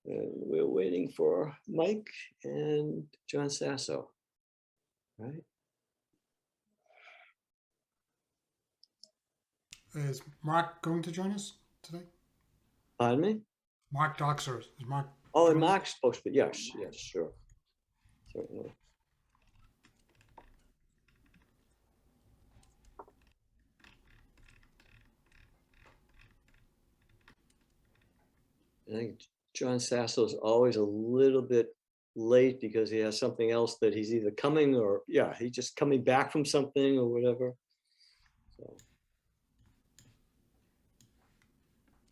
And we're waiting for Mike and John Sasso, right? Is Mark going to join us today? Pardon me? Mark Doxer. Is Mark? Oh, and joining? Mark's supposed to be, yes, sure. Certainly. I think John Sasso is always a little bit late because he has something else that he's either coming or, he's just coming back from something or whatever. So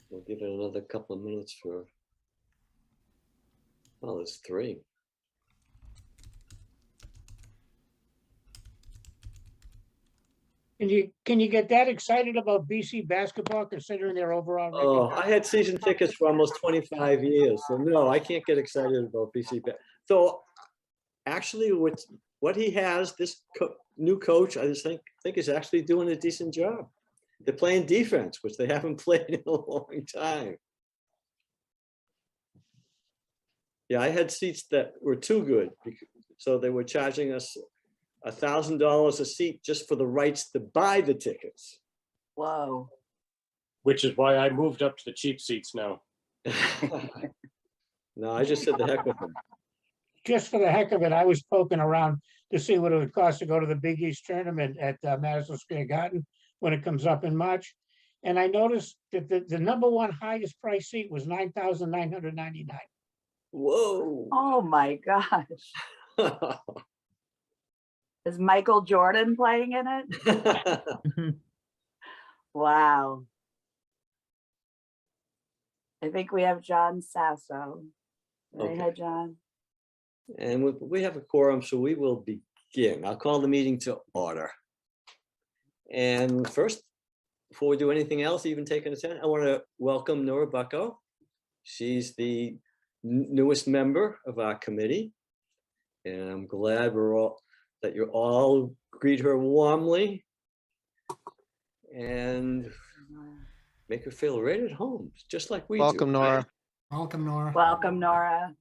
we'll give it another couple of minutes for, well, it's 3. Can you get that excited about BC basketball considering their overall record? Oh, I had season tickets for almost 25 years, so no, I can't get excited about BC. So actually, with what he has, this new coach, I just think is actually doing a decent job. They're playing defense, which they haven't played in a long time. Yeah, I had seats that were too good, so they were charging us $1,000 a seat just for the rights to buy the tickets. Whoa. Which is why I moved up to the cheap seats now. No, I just said the heck with them. Just for the heck of it, I was poking around to see what it would cost to go to the Big East tournament at Madison Square Garden when it comes up in March. And I noticed that the number one highest price seat was $9,999. Whoa. Oh my gosh. Is Michael Jordan playing in it? Wow. I think we have John Sasso. Okay. Hi, John. And we have a quorum, so we will begin. I'll call the meeting to order. And first, before we do anything else, even taking a turn, I want to welcome Nora Bucko. She's the newest member of our committee. And I'm glad that you all greet her warmly and make her feel right at home, just like we do. Welcome, Nora. Welcome, Nora. Welcome, Nora.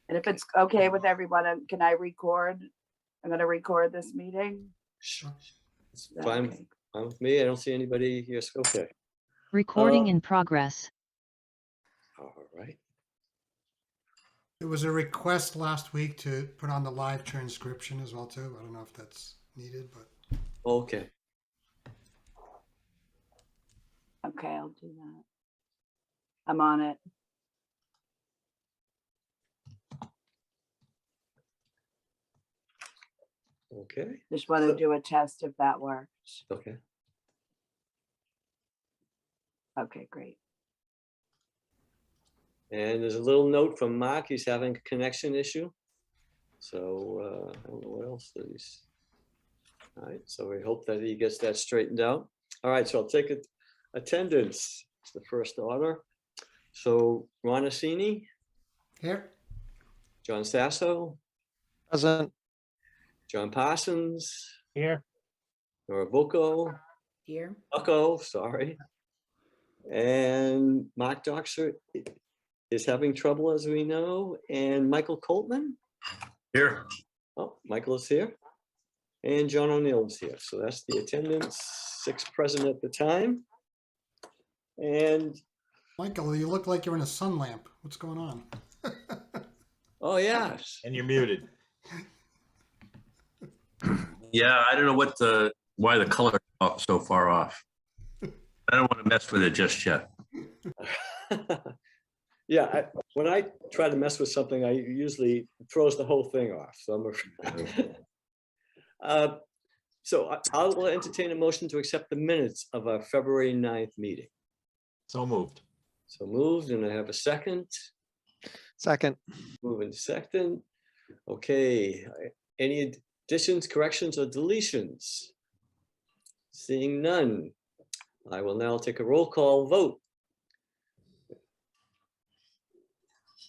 And if it's okay with everyone, can I record? I'm going to record this meeting. Sure. It's fine with me. I don't see anybody here. Okay. Recording in progress. All right. There was a request last week to put on the live transcription as well too. I don't know if that's needed, but. Okay. Okay, I'll do that. I'm on it. Okay. Just want to do a test if that works. Okay. Okay, great. And there's a little note from Mark. He's having a connection issue. So I don't know what else that he's. All right. So we hope that he gets that straightened out. All right. So I'll take it. Attendance. It's the first order. So Ron Assini. Here. John Sasso. Present. John Parsons. Here. Nora Bucko. Here. Bucko, sorry. And Mark Doxer is having trouble, as we know. And Michael Coltman. Here. Oh, Michael is here. And John O'Neill is here. So that's the attendance, 6 present at the time. And Michael, you look like you're in a sun lamp. What's going on? oh, yes. And you're muted. Yeah, I don't know why the color is so far off. I don't want to mess with it just yet. Yeah, when I try to mess with something, I usually throws the whole thing off. So I'm afraid. So I will entertain a motion to accept the minutes of our February 9th meeting. So moved. So moved, and I have a second. Second. Moving second. Okay. Any additions, corrections, or deletions? Seeing none, I will now take a roll call vote.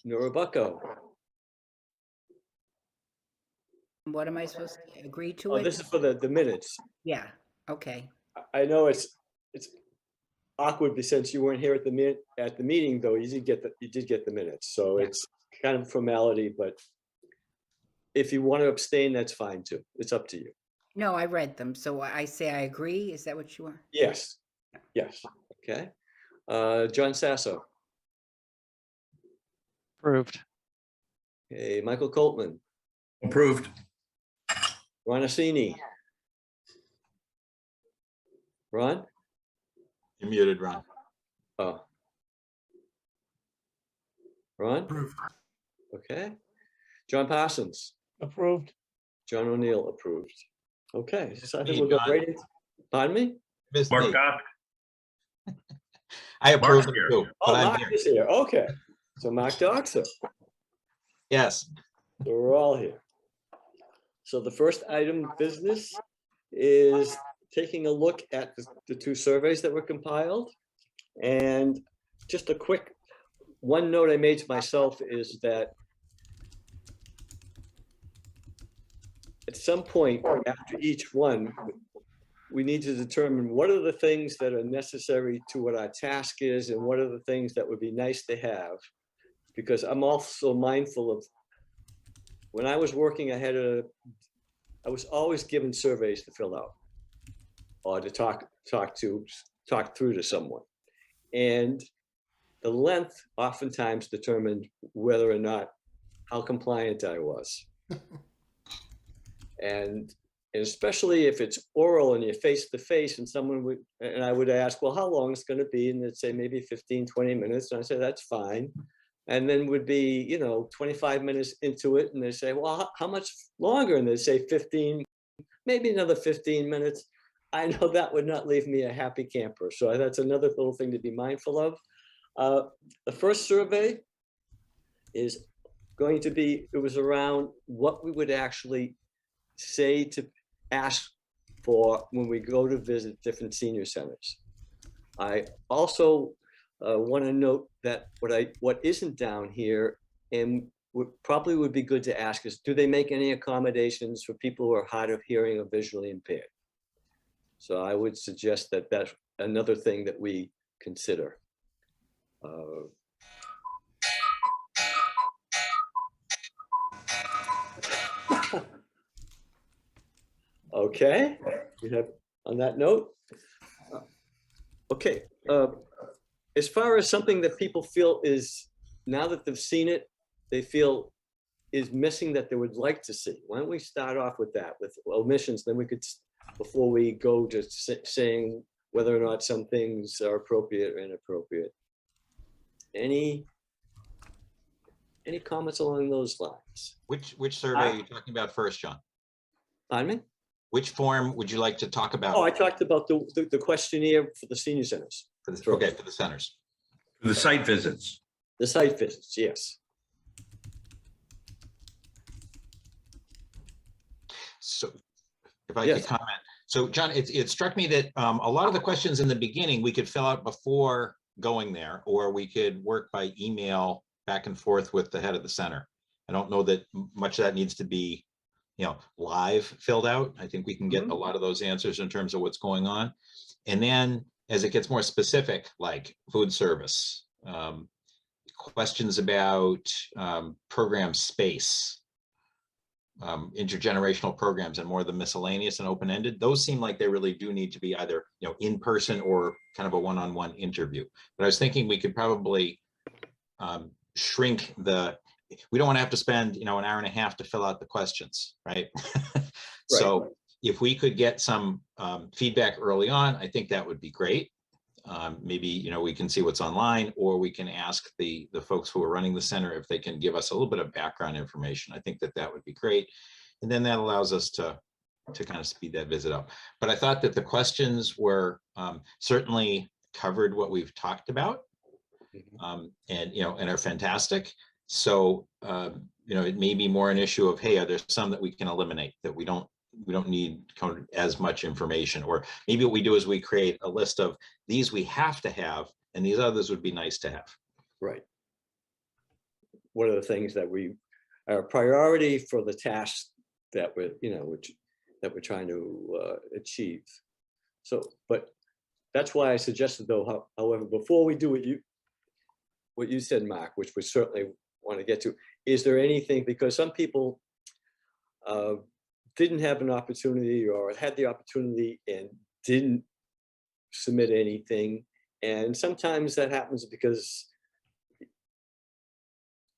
Nora Bucko. What am I supposed to agree to Oh, it? this is for the minutes. Yeah, okay. I know it's awkward since you weren't here at the meeting, though. You did get the minutes, so it's kind of formality, but if you want to abstain, that's fine too. It's up to you. No, I read them, so I say I agree. Is that what you want? Yes, yes, okay. John Sasso, Approved. okay, Michael Coltman, Approved. Ron Assini. Ron? You're muted, Ron. Oh. Ron? Approved. Okay. John Parsons, Approved. John O'Neill approved. Okay, so I think Me, we'll go John. right into, pardon me? Missed Mark me. Goff. I approve Mark's it here. too, Oh, but I'm Mark here. is here, okay. So Mark Doxer, Yes. so we're all here. So the first item of business is taking a look at the two surveys that were compiled. And just a quick, one note I made to myself is that at some point after each one, we need to determine what are the things that are necessary to what our task is and what are the things that would be nice to have. Because I'm also mindful of, when I was working, I was always given surveys to fill out or to talk through to someone. And the length oftentimes determined whether or not how compliant I was. And especially if it's oral and you're face to face and I would ask, well, how long it's going to be? And they'd say maybe 15, 20 minutes. And I say, that's fine. And then would be, 25 minutes into it. And they say, well, how much longer? And they'd say 15, maybe another 15 minutes. I know that would not leave me a happy camper. So that's another little thing to be mindful of. The first survey is going to be, it was around what we would actually say to ask for when we go to visit different senior centers. I also want to note that what isn't down here and probably would be good to ask is, do they make any accommodations for people who are hard of hearing or visually impaired? So I would suggest that that's another thing that we consider. Okay, we have on that note. Okay, as far as something that people feel is, now that they've seen it, they feel is missing that they would like to see. Why don't we start off with that, with omissions, then we could, before we go to saying whether or not some things are appropriate or inappropriate. Any comments along those lines? Which survey are you talking about first, John? Pardon me? Which form would you like to talk about? Oh, I talked about the questionnaire for the senior centers. Okay, for the centers. The site visits. The site visits, yes. So if I Yes. could comment. So John, it struck me that a lot of the questions in the beginning we could fill out before going there, or we could work by email back and forth with the head of the center. I don't know that much of that needs to be, live filled out. I think we can get a lot of those answers in terms of what's going on. And then as it gets more specific, like food service, questions about program space, intergenerational programs, and more of the miscellaneous and open-ended, those seem like they really do need to be either in person or kind of a one-on-one interview. But I was thinking we could probably shrink we don't want to have to spend an hour and a half to fill out the questions, right? So if we could get some feedback early on, I think that would be great. Maybe we can see what's online, or we can ask the folks who are running the center if they can give us a little bit of background information. I think that would be great, and then that allows us to kind of speed that visit up. But I thought that the questions were certainly covered what we've talked about, and are fantastic. So it may be more an issue of, hey, are there some that we can eliminate that we don't need as much information? Or maybe what we do is we create a list of these we have to have, and these others would be nice to have. Right. What are the things that are a priority for the tasks that we're, that we're trying to achieve? So, but that's why I suggested though, however, before we do what you said, Mark, which we certainly want to get to, is there anything, because some people didn't have an opportunity or had the opportunity and didn't submit anything. And sometimes that happens because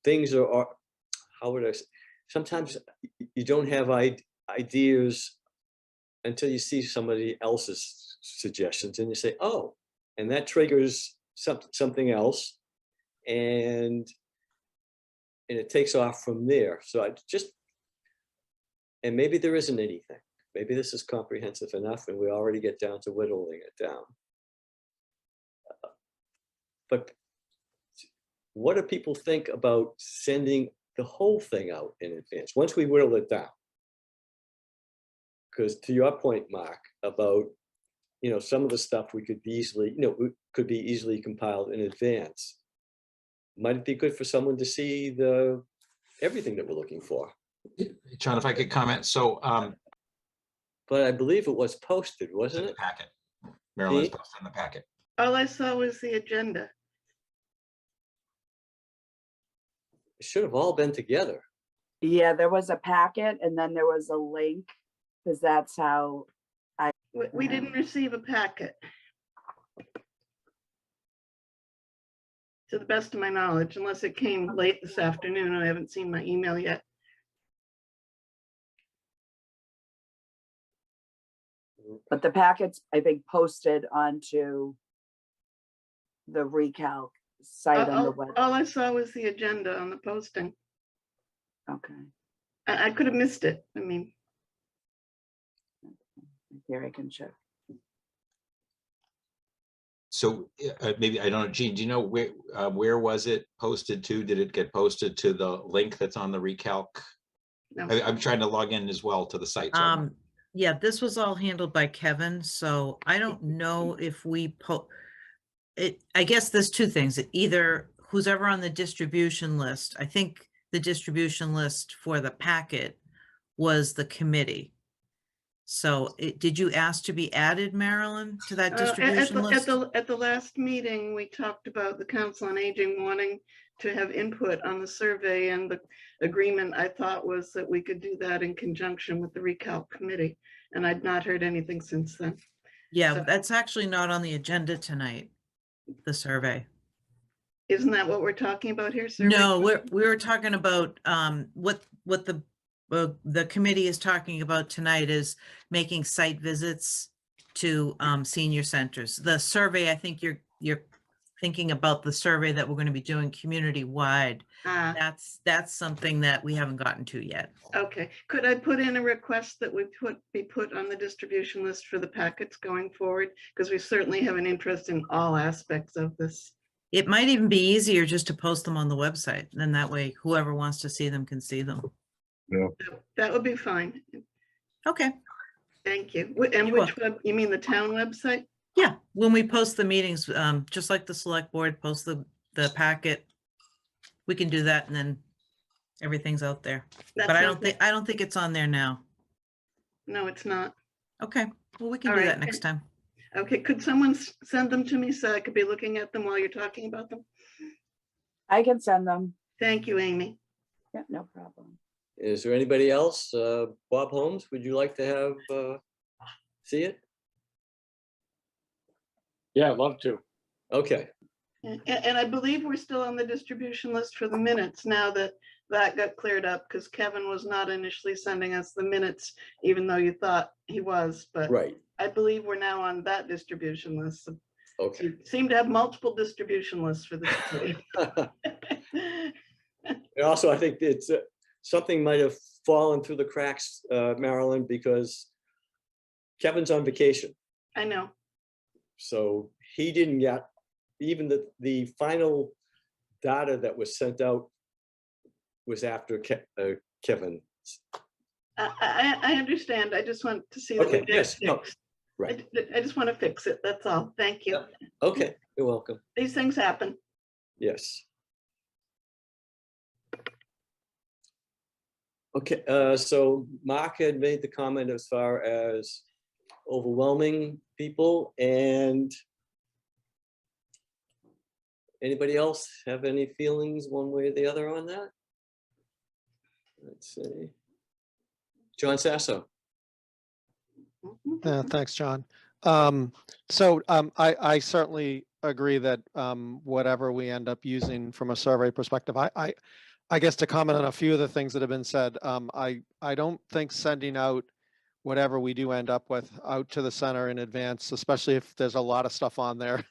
things are how would I say, sometimes you don't have ideas until you see somebody else's suggestions and you say, oh, and that triggers something else. And it takes off from there. So I just, and maybe there isn't anything. Maybe this is comprehensive enough and we already get down to whittling it down. But what do people think about sending the whole thing out in advance, once we whittle it down? Because to your point, Mark, about, you know, some of the stuff we could be easily, you know, could be easily compiled in advance. Might it be good for someone to see everything that we're looking for? John, if I could comment, so But I believe it was posted, in wasn't the it? packet, Marilyn's See? posted in the packet. All I saw was the agenda. It should have all been together. Yeah, there was a packet and then there was a link, because that's how, We didn't receive a packet. To the best of my knowledge, unless it came late this afternoon, I haven't seen my email yet. but the packets, I think, posted onto the recalc site on the web. All I saw was the agenda on the posting. Okay, I could have missed it. I mean, here I can check. So maybe, I don't know, Gene, do you know where was it posted to? Did it get posted to the link that's on the recalc? no. I'm trying to log in as well to the site. So Yeah, this was all handled by Kevin, so I don't know if we I guess there's two things. Either who's ever on the distribution list, I think the distribution list for the packet was the committee. So did you ask to be added, Marilyn, to that distribution list? At the last meeting, we talked about the Council on Aging wanting to have input on the survey, and the agreement I thought was that we could do that in conjunction with the recalc committee, and I'd not heard anything since then. Yeah, So- that's actually not on the agenda tonight, the survey. Isn't that what we're talking about here? Survey? No, we were talking about what the committee is talking about tonight is making site visits to senior centers. The survey, I think you're thinking about the survey that we're going to be doing community-wide. That's something that we haven't gotten to yet. Okay, could I put in a request that we be put on the distribution list for the packets going forward? Because we certainly have an interest in all aspects of this. It might even be easier just to post them on the website. Then that way, whoever wants to see them can see them. That would be fine. Okay. Thank you. And You're which web, you mean the town website? Yeah, when we post the meetings, just like the select board post the packet, we can do that and then everything's out there. That But I sounds don't think it's on there now. No, it's not. Okay, well, we can All do right. that next time. Okay, could someone send them to me so I could be looking at them while you're talking about them? I can send them. Thank you, Amy. Yeah, no problem. Is there anybody else? Bob Holmes, would you like to have, see it? Yeah, I'd love to. Okay, And I believe we're still on the distribution list for the minutes now that that got cleared up, because Kevin was not initially sending us the minutes, even though you thought he was, but right, I believe we're now on that distribution list. So okay. you seem to have multiple distribution lists for this committee. And also, I think it's something might have fallen through the cracks, Marilyn, because Kevin's on vacation. I know. So he didn't get, even the final data that was sent out was after Kevin. I understand. I just want to see that we Okay, get it yes, no, fixed. right. I just want to fix it. That's all. Thank you. Okay, you're welcome. These things happen. Yes. Okay, so Mark had made the comment as far as overwhelming people. And anybody else have any feelings one way or the other on that? Let's see. John Sasso. Yeah, thanks, John. I certainly agree that whatever we end up using from a survey perspective, I guess to comment on a few of the things that have been said, I don't think sending out whatever we do end up with out to the center in advance, especially if there's a lot of stuff on there,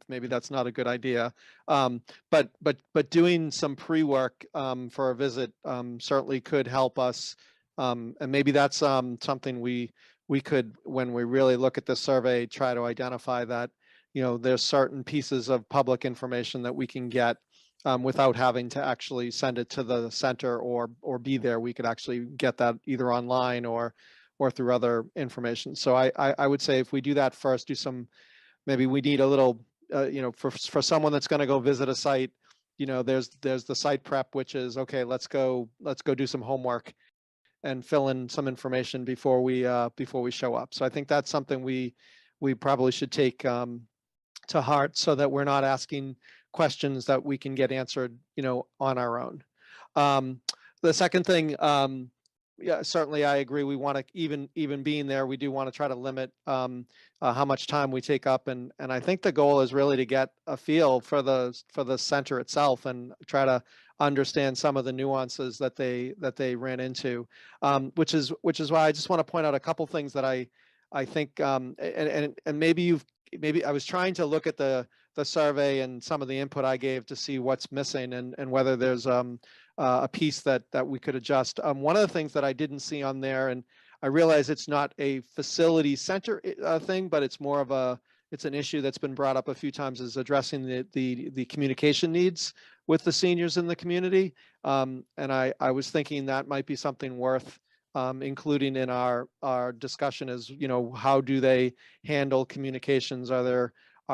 maybe that's not a good idea. But doing some pre-work for a visit certainly could help us. And maybe that's something we could, when we really look at the survey, try to identify that, there's certain pieces of public information that we can get without having to actually send it to the center or be there. We could actually get that either online or through other information. So I would say if we do that first, maybe we need a little, for someone that's going to go visit a site, there's the site prep, which is, okay, let's go do some homework and fill in some information before we show up. So I think that's something we probably should take to heart, so that we're not asking questions that we can get answered, on our own. The second thing, yeah, certainly I agree. We want to, even being there, we do want to try to limit how much time we take up, and I think the goal is really to get a feel for the center itself and try to understand some of the nuances that they ran into, which is why I just want to point out a couple things that I think, and maybe I was trying to look at the survey and some of the input I gave to see what's missing and whether there's a piece that we could adjust. One of the things that I didn't see on there, and I realize it's not a facility center thing, but it's more of it's an issue that's been brought up a few times, is addressing the communication needs with the seniors in the community. And I was thinking that might be something worth including in our discussion is, how do they handle communications? Are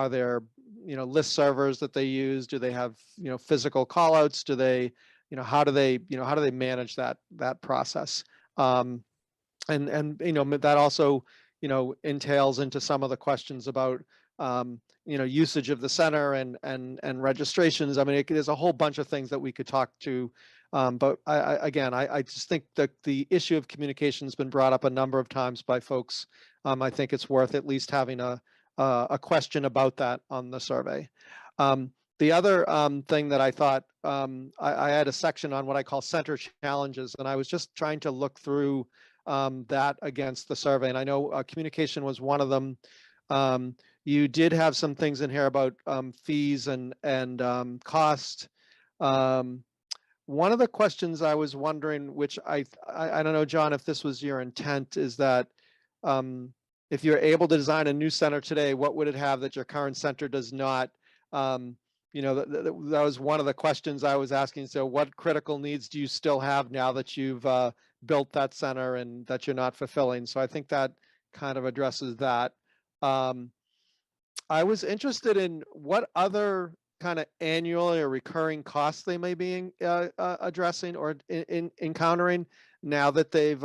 there list servers that they use? Do they have, physical callouts? Do they, how do they manage that process? And that also, entails into some of the questions about, usage of the center and registrations. I mean, there's a whole bunch of things that we could talk to. But I just think that the issue of communication has been brought up a number of times by folks. I think it's worth at least having a question about that on the survey. The other thing that I thought, I had a section on what I call center challenges, and I was just trying to look through that against the survey. And I know communication was one of them. You did have some things in here about fees and cost. One of the questions I was wondering, which I don't know, John, if this was your intent, is that if you're able to design a new center today, what would it have that your current center does not? That was one of the questions I was asking. So what critical needs do you still have now that you've built that center and that you're not fulfilling? So I think that kind of addresses that. I was interested in what other kind of annual or recurring costs they may be addressing or encountering now that they've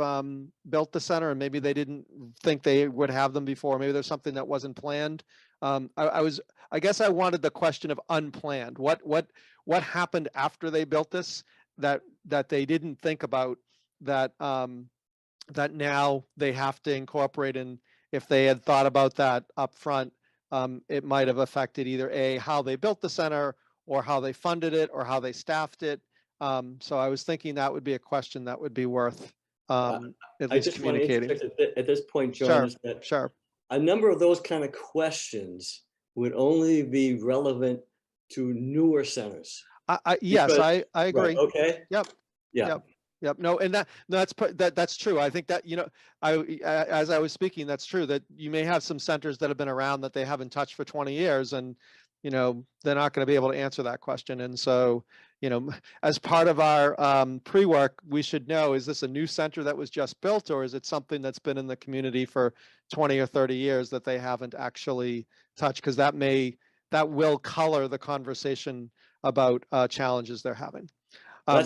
built the center, and maybe they didn't think they would have them before. Maybe there's something that wasn't planned. I guess I wanted the question of unplanned. What happened after they built this that they didn't think about that that now they have to incorporate in? If they had thought about that up front, it might have affected either how they built the center, or how they funded it, or how they staffed it. So I was thinking that would be a question that would be worth at least communicating. At this point, John, Sure, is that sure. a number of those kind of questions would only be relevant to newer centers. Yes, Because- I agree. Right, okay. Yep. Yeah. Yep. No, and that's true. I think that, as I was speaking, that's true, that you may have some centers that have been around that they haven't touched for 20 years, and they're not going to be able to answer that question. And so, as part of our pre-work, we should know, is this a new center that was just built, or is it something that's been in the community for 20 or 30 years that they haven't actually touched? Because that will color the conversation about challenges they're having.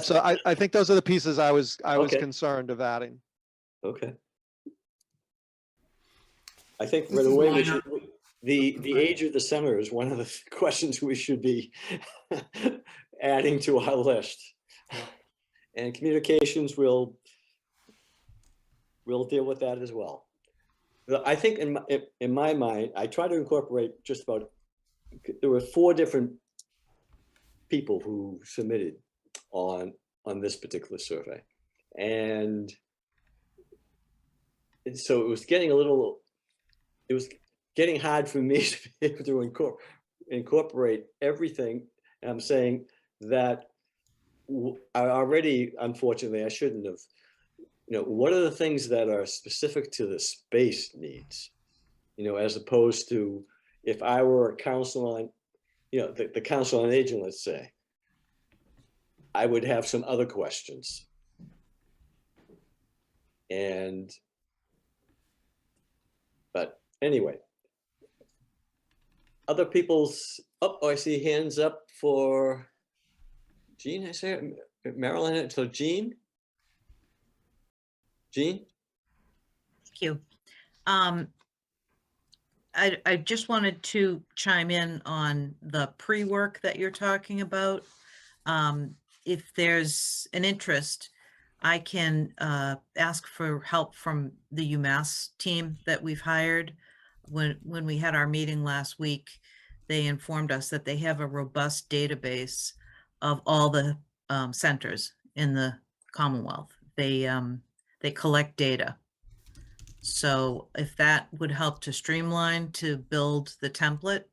So I think those are the pieces I was Okay. concerned of adding. Okay. I think for the way we should, the age of the center is one of the questions we should be adding to our list. And communications will deal with that as well. I think in my mind, I try to incorporate just about, there were 4 different people who submitted on this particular survey. And so it was getting hard for me to be able to incorporate everything. And I'm saying that I already, unfortunately, I shouldn't have, what are the things that are specific to the space needs, as opposed to if I were a council on, the council on aging, let's say, I would have some other questions. But anyway, other people's, I see hands up for Jean, I say, Marilyn, so Jean? Jean? Thank you. I just wanted to chime in on the pre-work that you're talking about. If there's an interest, I can ask for help from the UMass team that we've hired. When we had our meeting last week, they informed us that they have a robust database of all the centers in the Commonwealth. They collect data. So if that would help to streamline, to build the template,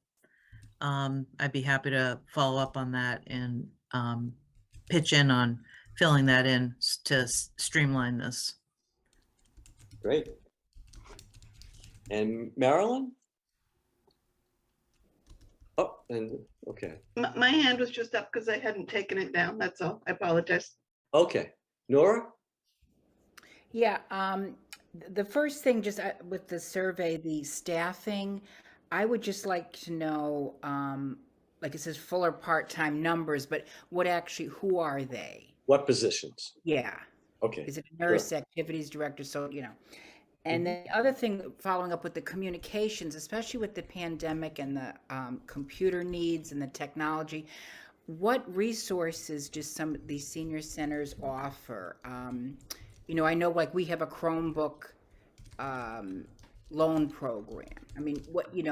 I'd be happy to follow up on that and pitch in on filling that in to streamline this. Great. And Marilyn? Oh, and okay. My hand was just up because I hadn't taken it down. That's all. I apologize. Okay. Nora? Yeah, the first thing, just with the survey, the staffing, I would just like to know, like it says full or part-time numbers, but what actually, who are they? What positions? Yeah. Okay. Is it a nurse, activities director? So, And then the other thing, following up with the communications, especially with the pandemic and the computer needs and the technology, what resources do some of these senior centers offer? I know like we have a Chromebook loan program. I mean,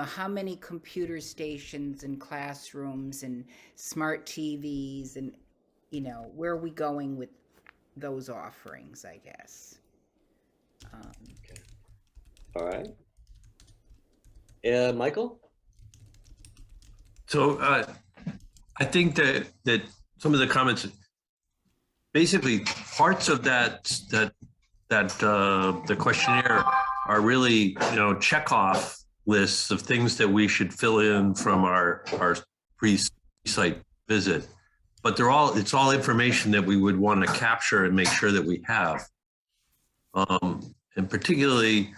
how many computer stations and classrooms and smart TVs and, where are we going with those offerings, I guess? Okay. All right. Michael? So I think that some of the comments, basically parts of the questionnaire are really, check off lists of things that we should fill in from our pre-site visit. But it's all information that we would want to capture and make sure that we have. And particularly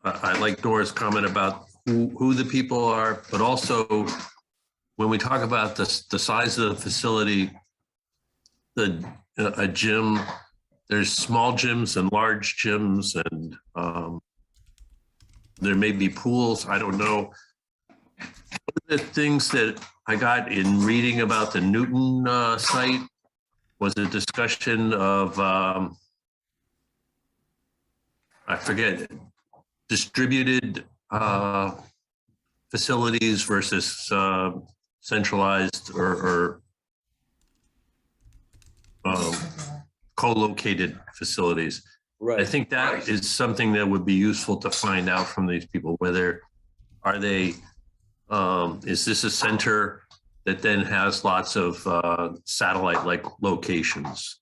I like Nora's comment about who the people are, but also when we talk about the size of the facility, a gym, there's small gyms and large gyms, and there may be pools. I don't know. One of the things that I got in reading about the Newton site was a discussion of, I forget, distributed facilities versus centralized or co-located facilities. Right. I think that is something that would be useful to find out from these people, whether are they, is this a center that then has lots of satellite-like locations?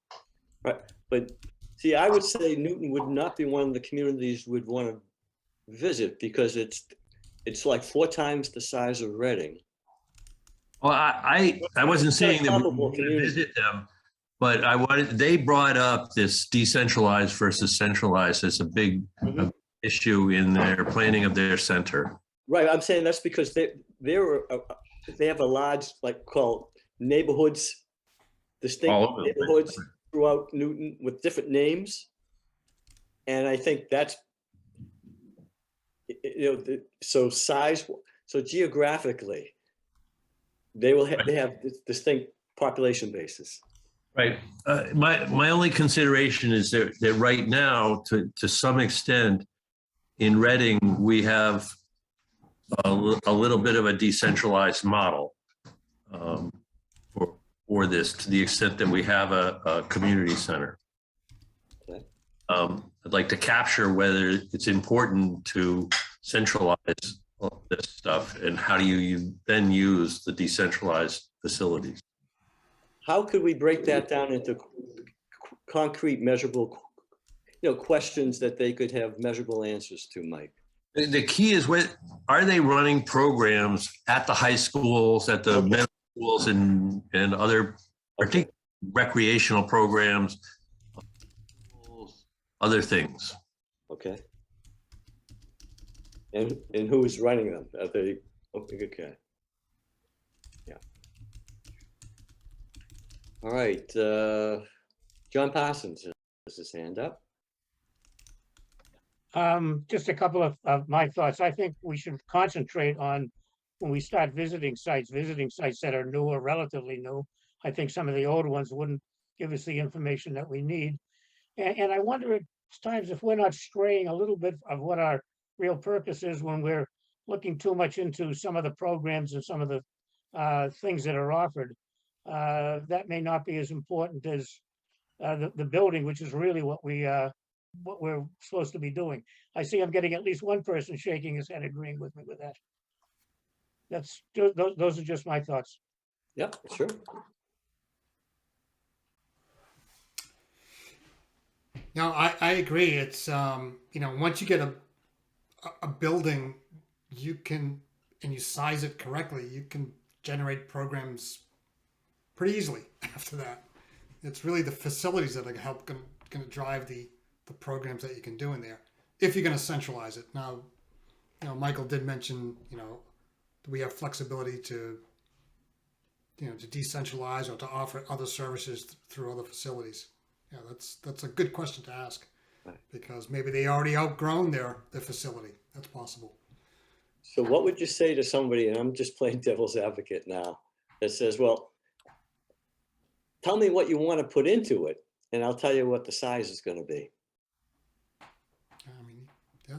Right, but see, I would say Newton would not be one of the communities we'd want to visit because it's like 4 times the size of Reading. Well, I wasn't saying that we would visit them, but they brought up this decentralized versus centralized as a big issue in their planning of their center. Right, I'm saying that's because they have a large, like, called neighborhoods, distinct neighborhoods throughout Newton with different names. And I think that's you know, so size, so geographically, they will they have distinct population bases. Right. My only consideration is that right now, to some extent, in Reading, we have a little bit of a decentralized model for this, to the extent that we have a community center. Okay. I'd like to capture whether it's important to centralize this stuff, and how do you then use the decentralized facilities? How could we break that down into concrete, measurable, you know, questions that they could have measurable answers to, Mike? The key is, are they running programs at the high schools, at the middle schools, and other particular recreational programs, other things? Okay. And who is running them? Are they, okay. Yeah. All right, John Parsons has his hand up. Just a couple of my thoughts. I think we should concentrate on, when we start visiting sites that are new or relatively new. I think some of the old ones wouldn't give us the information that we need. And I wonder at times if we're not straying a little bit of what our real purpose is when we're looking too much into some of the programs and some of the things that are offered. That may not be as important as the building, which is really what we're supposed to be doing. I see I'm getting at least one person shaking his head agreeing with me with that. Those are just my thoughts. Yep, sure. No, I agree. It's, you know, once you get a building, you can, and you size it correctly, you can generate programs pretty easily after that. It's really the facilities that are going to drive the programs that you can do in there, if you're going to centralize it. Now, you know, Michael did mention, you know, we have flexibility to, you know, to decentralize or to offer other services through other facilities. Yeah, that's a good question to ask, because maybe they already outgrown their facility. That's possible. So what would you say to somebody, and I'm just playing devil's advocate now, that says, well, tell me what you want to put into it, and I'll tell you what the size is going to be. I mean, yeah.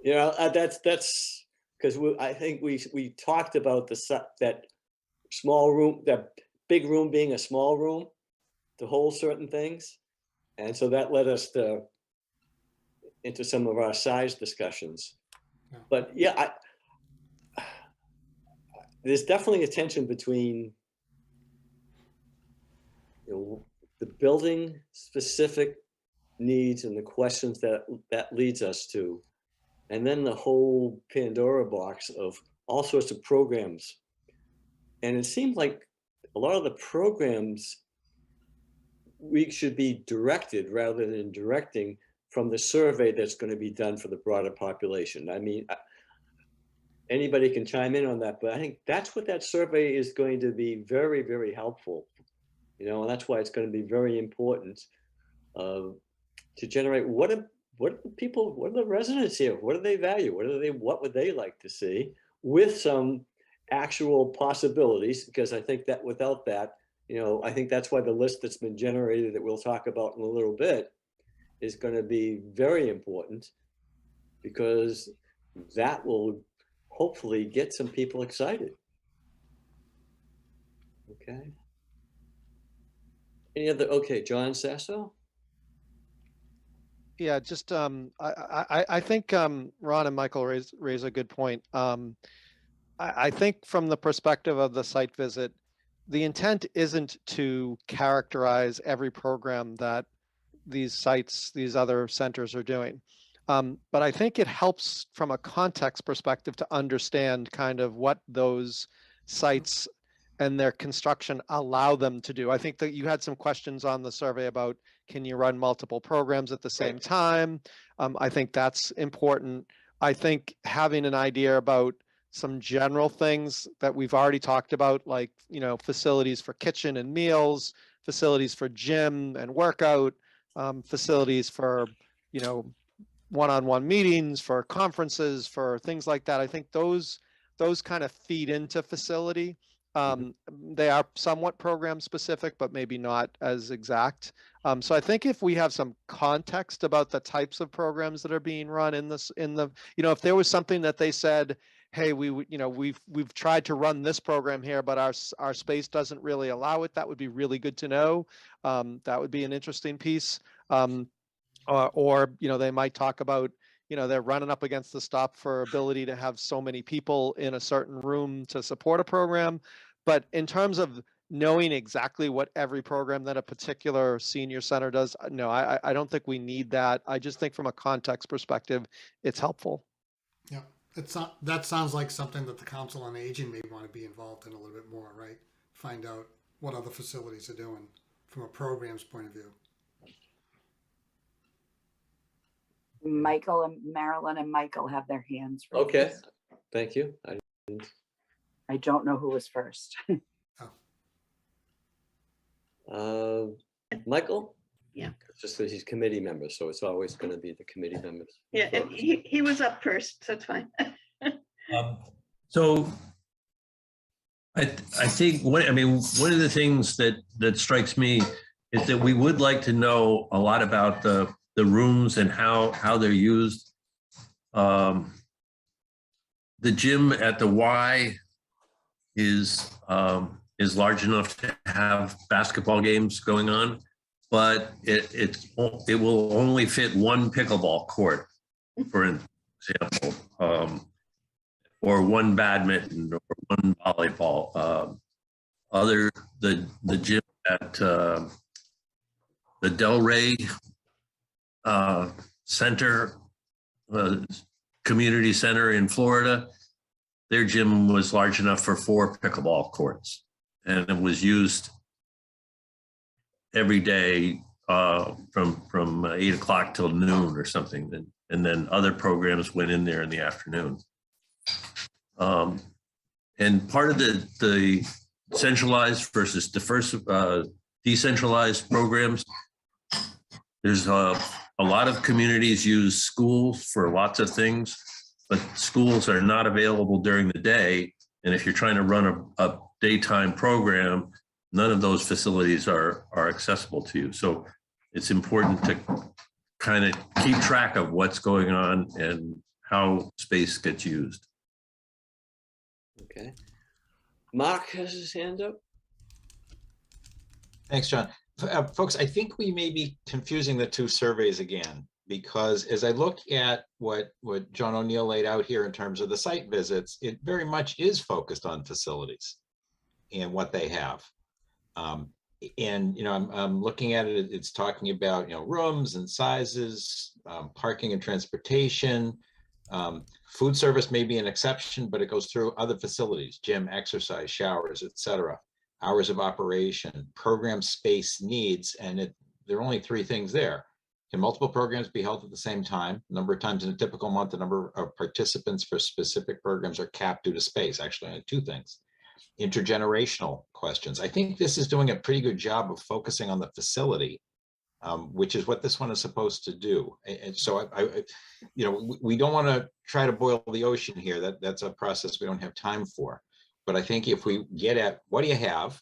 You know, that's because I think we talked about that small room, that big room being a small room to hold certain things, and so that led us into some of our size discussions. Yeah. But yeah, there's definitely a tension between, you know, the building specific needs and the questions that leads us to, and then the whole Pandora box of all sorts of programs. And it seemed like a lot of the programs we should be directed rather than directing from the survey that's going to be done for the broader population. I mean, anybody can chime in on that, but I think that's what that survey is going to be very, very helpful. You know, and that's why it's going to be very important to generate what are the people, what are the residents here? What do they value? What would they like to see, with some actual possibilities? Because I think that without that, you know, I think that's why the list that's been generated that we'll talk about in a little bit is going to be very important, because that will hopefully get some people excited. Okay. Any other, okay, John Sasso? Yeah, just I think Ron and Michael raise a good point. I think from the perspective of the site visit, the intent isn't to characterize every program that these sites, these other centers are doing. But I think it helps from a context perspective to understand kind of what those sites and their construction allow them to do. I think that you had some questions on the survey about, can you run multiple programs at the same time? I think that's important. I think having an idea about some general things that we've already talked about, like, you know, facilities for kitchen and meals, facilities for gym and workout, facilities for, you know, one-on-one meetings, for conferences, for things like that. I think those kind of feed into facility. They are somewhat program specific, but maybe not as exact. So I think if we have some context about the types of programs that are being run if there was something that they said, hey, we've tried to run this program here, but our space doesn't really allow it, that would be really good to know. That would be an interesting piece. Or they might talk about, they're running up against the stop for ability to have so many people in a certain room to support a program. But in terms of knowing exactly what every program that a particular senior center does, no, I don't think we need that. I just think from a context perspective, it's helpful. Yeah, that sounds like something that the Council on Aging may want to be involved in a little bit more, right? Find out what other facilities are doing from a program's point of view. Michael and Marilyn and Michael have their hands raised. Okay, thank you. I don't know who was first. Michael? Yeah. Just because he's committee member, so it's always going to be the committee members. Yeah, and he was up first, so it's fine. So I think one of the things that strikes me is that we would like to know a lot about the rooms and how they're used. The gym at the Y is large enough to have basketball games going on, but it will only fit one pickleball court, for example, or one badminton or one volleyball. The gym at the Delray Center, community center in Florida, their gym was large enough for 4 pickleball courts, and it was used every day from 8 o'clock till noon or something, and then other programs went in there in the afternoon. And part of the centralized versus decentralized programs, there's a lot of communities use schools for lots of things, but schools are not available during the day. And if you're trying to run a daytime program, none of those facilities are accessible to you. So it's important to kind of keep track of what's going on and how space gets used. Okay. Mark has his hand up. Thanks, John. Folks, I think we may be confusing the two surveys again, because as I look at what John O'Neill laid out here in terms of the site visits, it very much is focused on facilities and what they have. And I'm looking at it, it's talking about rooms and sizes, parking and transportation. Food service may be an exception, but it goes through other facilities: gym, exercise, showers, etc. Hours of operation, program space needs, and there are only 3 things there. Can multiple programs be held at the same time? Number of times in a typical month, the number of participants for specific programs are capped due to space. Actually, only 2 things. Intergenerational questions. I think this is doing a pretty good job of focusing on the facility, which is what this one is supposed to do. And so we don't want to try to boil the ocean here. That's a process we don't have time for. But I think if we get at what do you have,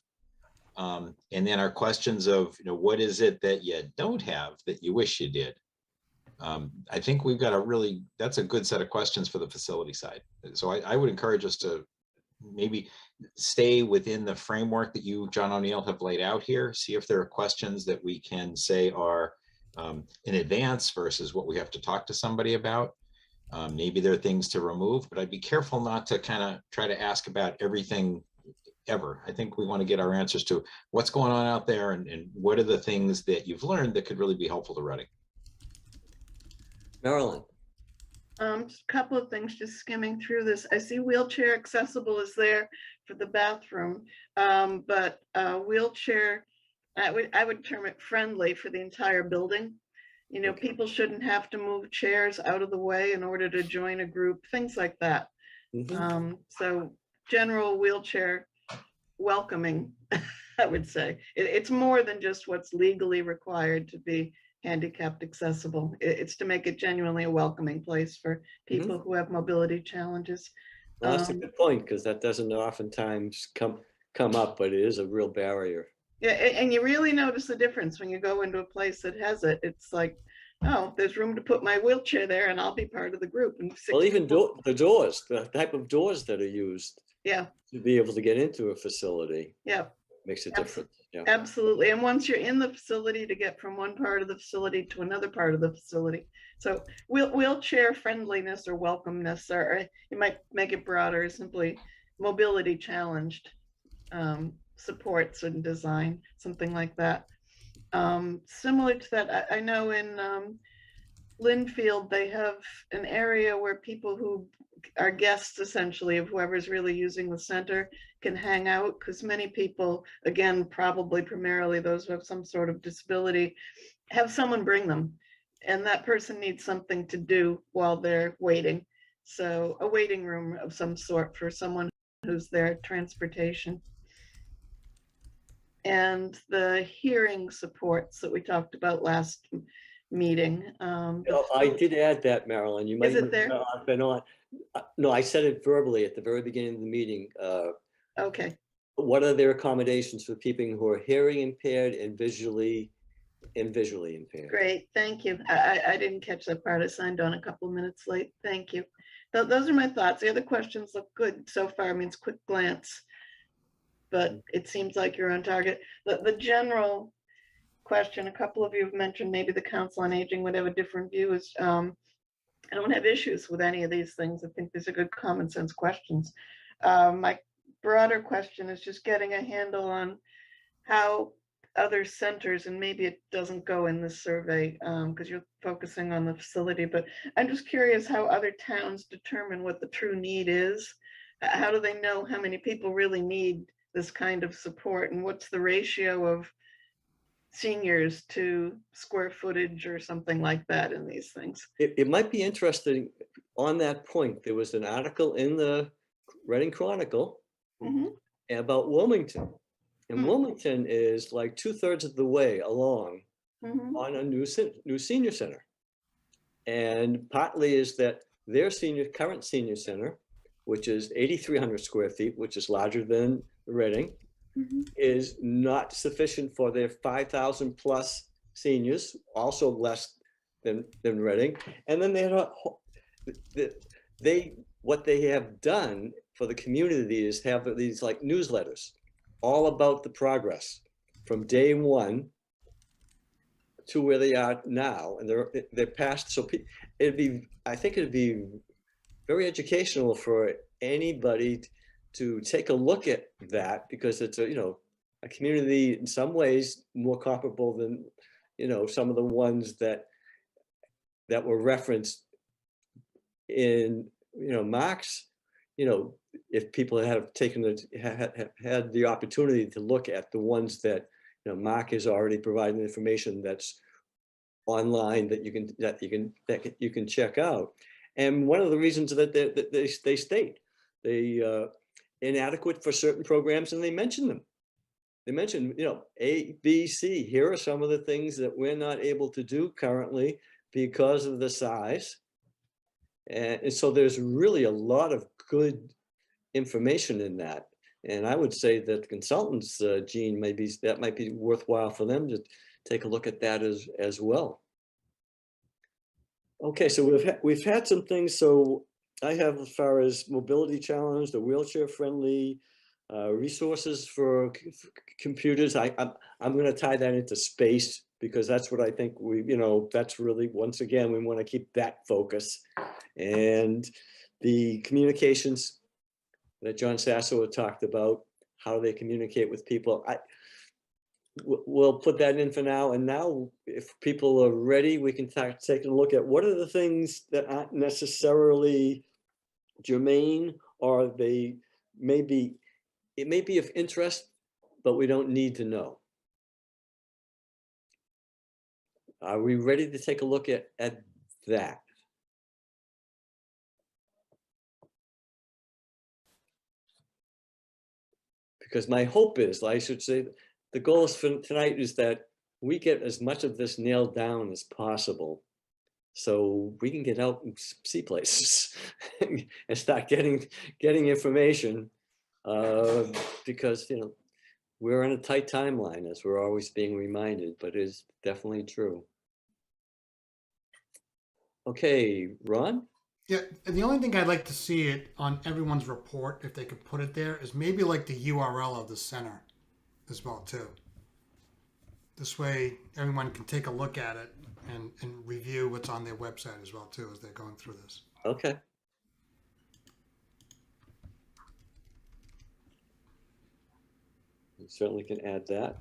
and then our questions of what is it that you don't have that you wish you did, I think we've got that's a good set of questions for the facility side. So I would encourage us to maybe stay within the framework that you, John O'Neill, have laid out here. See if there are questions that we can say are in advance versus what we have to talk to somebody about. Maybe there are things to remove, but I'd be careful not to kind of try to ask about everything ever. I think we want to get our answers to what's going on out there and what are the things that you've learned that could really be helpful to Reading. Marilyn. Just a couple of things, just skimming through this. I see wheelchair accessible is there for the bathroom, but wheelchair, I would term it friendly for the entire building. People shouldn't have to move chairs out of the way in order to join a group, things like that. Mm-hmm. So general wheelchair welcoming, I would say. It's more than just what's legally required to be handicapped accessible. It's to make it genuinely a welcoming place for people who have mobility challenges. Well, that's a good point, because that doesn't oftentimes come up, but it is a real barrier. Yeah, and you really notice the difference when you go into a place that has it. It's like, oh, there's room to put my wheelchair there and I'll be part of the group. And Well, even people, the doors, the type of doors that are used yeah, to be able to get into a facility yeah, makes a difference. Yeah. absolutely. And once you're in the facility, to get from one part of the facility to another part of the facility. So wheelchair friendliness or welcomeness, or you might make it broader, simply mobility challenged supports and design, something like that. Similar to that, I know in Linfield, they have an area where people who are guests essentially of whoever's really using the center can hang out, because many people, again, probably primarily those who have some sort of disability, have someone bring them, and that person needs something to do while they're waiting. So a waiting room of some sort for someone who's their transportation. And the hearing supports that we talked about last meeting. I did add that, Marilyn. You might Is it there? have been on. No, I said it verbally at the very beginning of the meeting. Okay, What are their accommodations for people who are hearing impaired and visually impaired? great, thank you. I didn't catch that part. I signed on a couple of minutes late. Thank you. Those are my thoughts. The other questions look good so far. I mean, it's quick glance, but it seems like you're on target. The general question, a couple of you have mentioned maybe the Council on Aging would have a different view, is I don't have issues with any of these things. I think these are good common sense questions. My broader question is just getting a handle on how other centers, and maybe it doesn't go in this survey because you're focusing on the facility, but I'm just curious how other towns determine what the true need is. How do they know how many people really need this kind of support, and what's the ratio of seniors to square footage or something like that in these things? It might be interesting on that point. There was an article in the Reading Chronicle about Wilmington. And Wilmington is like 2/3 of the way along on a new senior center. And partly is that their current senior center, which is 8,300 square feet, which is larger than Reading, is not sufficient for their 5,000 plus seniors, also less than Reading. And then what they have done for the community is have these like newsletters all about the progress from day one to where they are now, and they're past. So I think it'd be very educational for anybody to take a look at that, because it's a community in some ways more comparable than some of the ones that were referenced in Mark's. If people have had the opportunity to look at the ones that Mark is already providing information that's online that you can check out. And one of the reasons that they state they inadequate for certain programs, and they mention them. They mention A, B, C. Here are some of the things that we're not able to do currently because of the size. And so there's really a lot of good information in that. And I would say that consultants, Gene, that might be worthwhile for them to take a look at that as well. Okay, so we've had some things. So I have, as far as mobility challenge, the wheelchair friendly resources for computers. I'm going to tie that into space, because that's what I think that's really, once again, we want to keep that focus. And the communications that John Sasso had talked about, how they communicate with people. We'll put that in for now. And now, if people are ready, we can take a look at what are the things that aren't necessarily germane, or it may be of interest, but we don't need to know. Are we ready to take a look at that? Because my hope is, I should say, the goal for tonight is that we get as much of this nailed down as possible, so we can get out and see places and start getting information, because, you know, we're on a tight timeline, as we're always being reminded, but it is definitely true. Okay, Ron? Yeah, and the only thing I'd like to see it on everyone's report, if they could put it there, is maybe like the URL of the center as well too. This way everyone can take a look at it and review what's on their website as well too as they're going through this. Okay. We certainly can add that.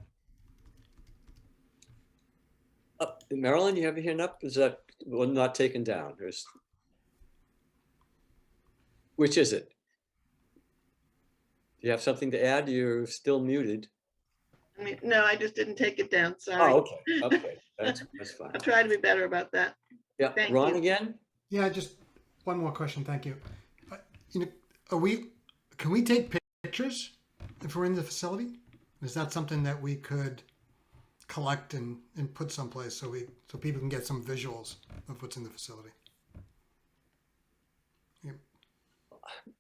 Marilyn, you have your hand up? Is that one not taken down? Which is it? Do you have something to add? You're still muted. I mean, no, I just didn't take it down, sorry. Oh, okay, okay, that's fine. I'll try to be better about that. Yeah, Thank Ron you. again? Yeah, just one more question. Thank you. You know, can we take pictures if we're in the facility? Is that something that we could collect and put someplace so people can get some visuals of what's in the facility? Yeah.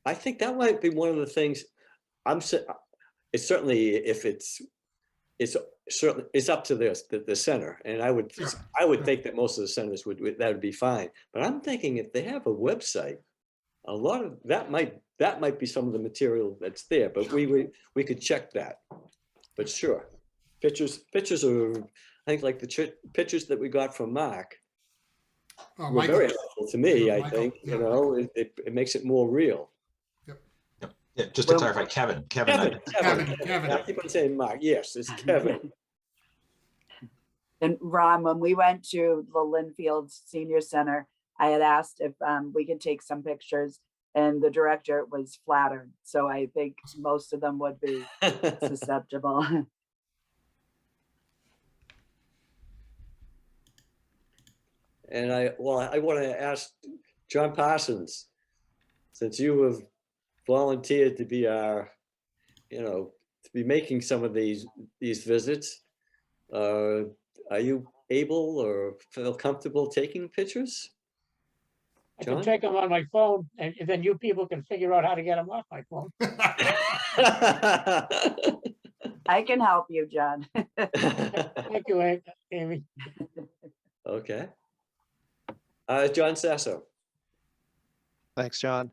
I think that might be one of the things. It's certainly, if it's certainly, it's up to the center, and I would think that most of the centers that would be fine. But I'm thinking if they have a website, a lot of that might be some of the material that's there. But we could check that. But sure, pictures are, I think, like the pictures that we got from Mark were Michael. very helpful to me. I Michael, think, yeah, you know, it makes it more real. Yeah, just to clarify, Kevin. Kevin. I keep on saying Mark. Yes, it's Kevin. And Ron, when we went to the Linfield Senior Center, I had asked if we could take some pictures, and the director was flattered. So I think most of them would be susceptible. And I want to ask John Parsons, since you have volunteered to be our, you know, to be making some of these visits, are you able or feel comfortable taking pictures? I John? can take them on my phone, and then you people can figure out how to get them off my phone. I can help you, John. Thank you, Amy. Okay. John Sasso. Thanks, John.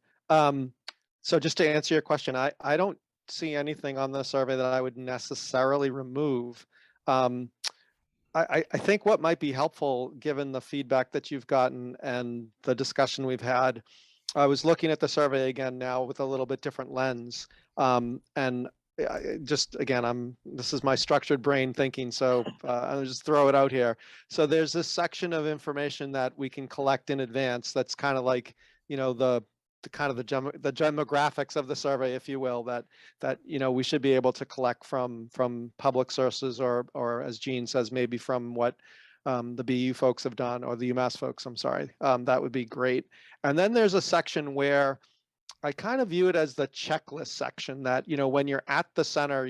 So just to answer your question, I don't see anything on the survey that I would necessarily remove. I think what might be helpful, given the feedback that you've gotten and the discussion we've had, I was looking at the survey again now with a little bit different lens. And just again, this is my structured brain thinking, so I'll just throw it out here. So there's this section of information that we can collect in advance that's kind of like, you know, the demographics of the survey, if you will, that you know, we should be able to collect from public sources, or as Jean says, maybe from what the BU folks have done, or the UMass folks, I'm sorry. That would be great. And then there's a section where I kind of view it as the checklist section, that, you know, when you're at the center,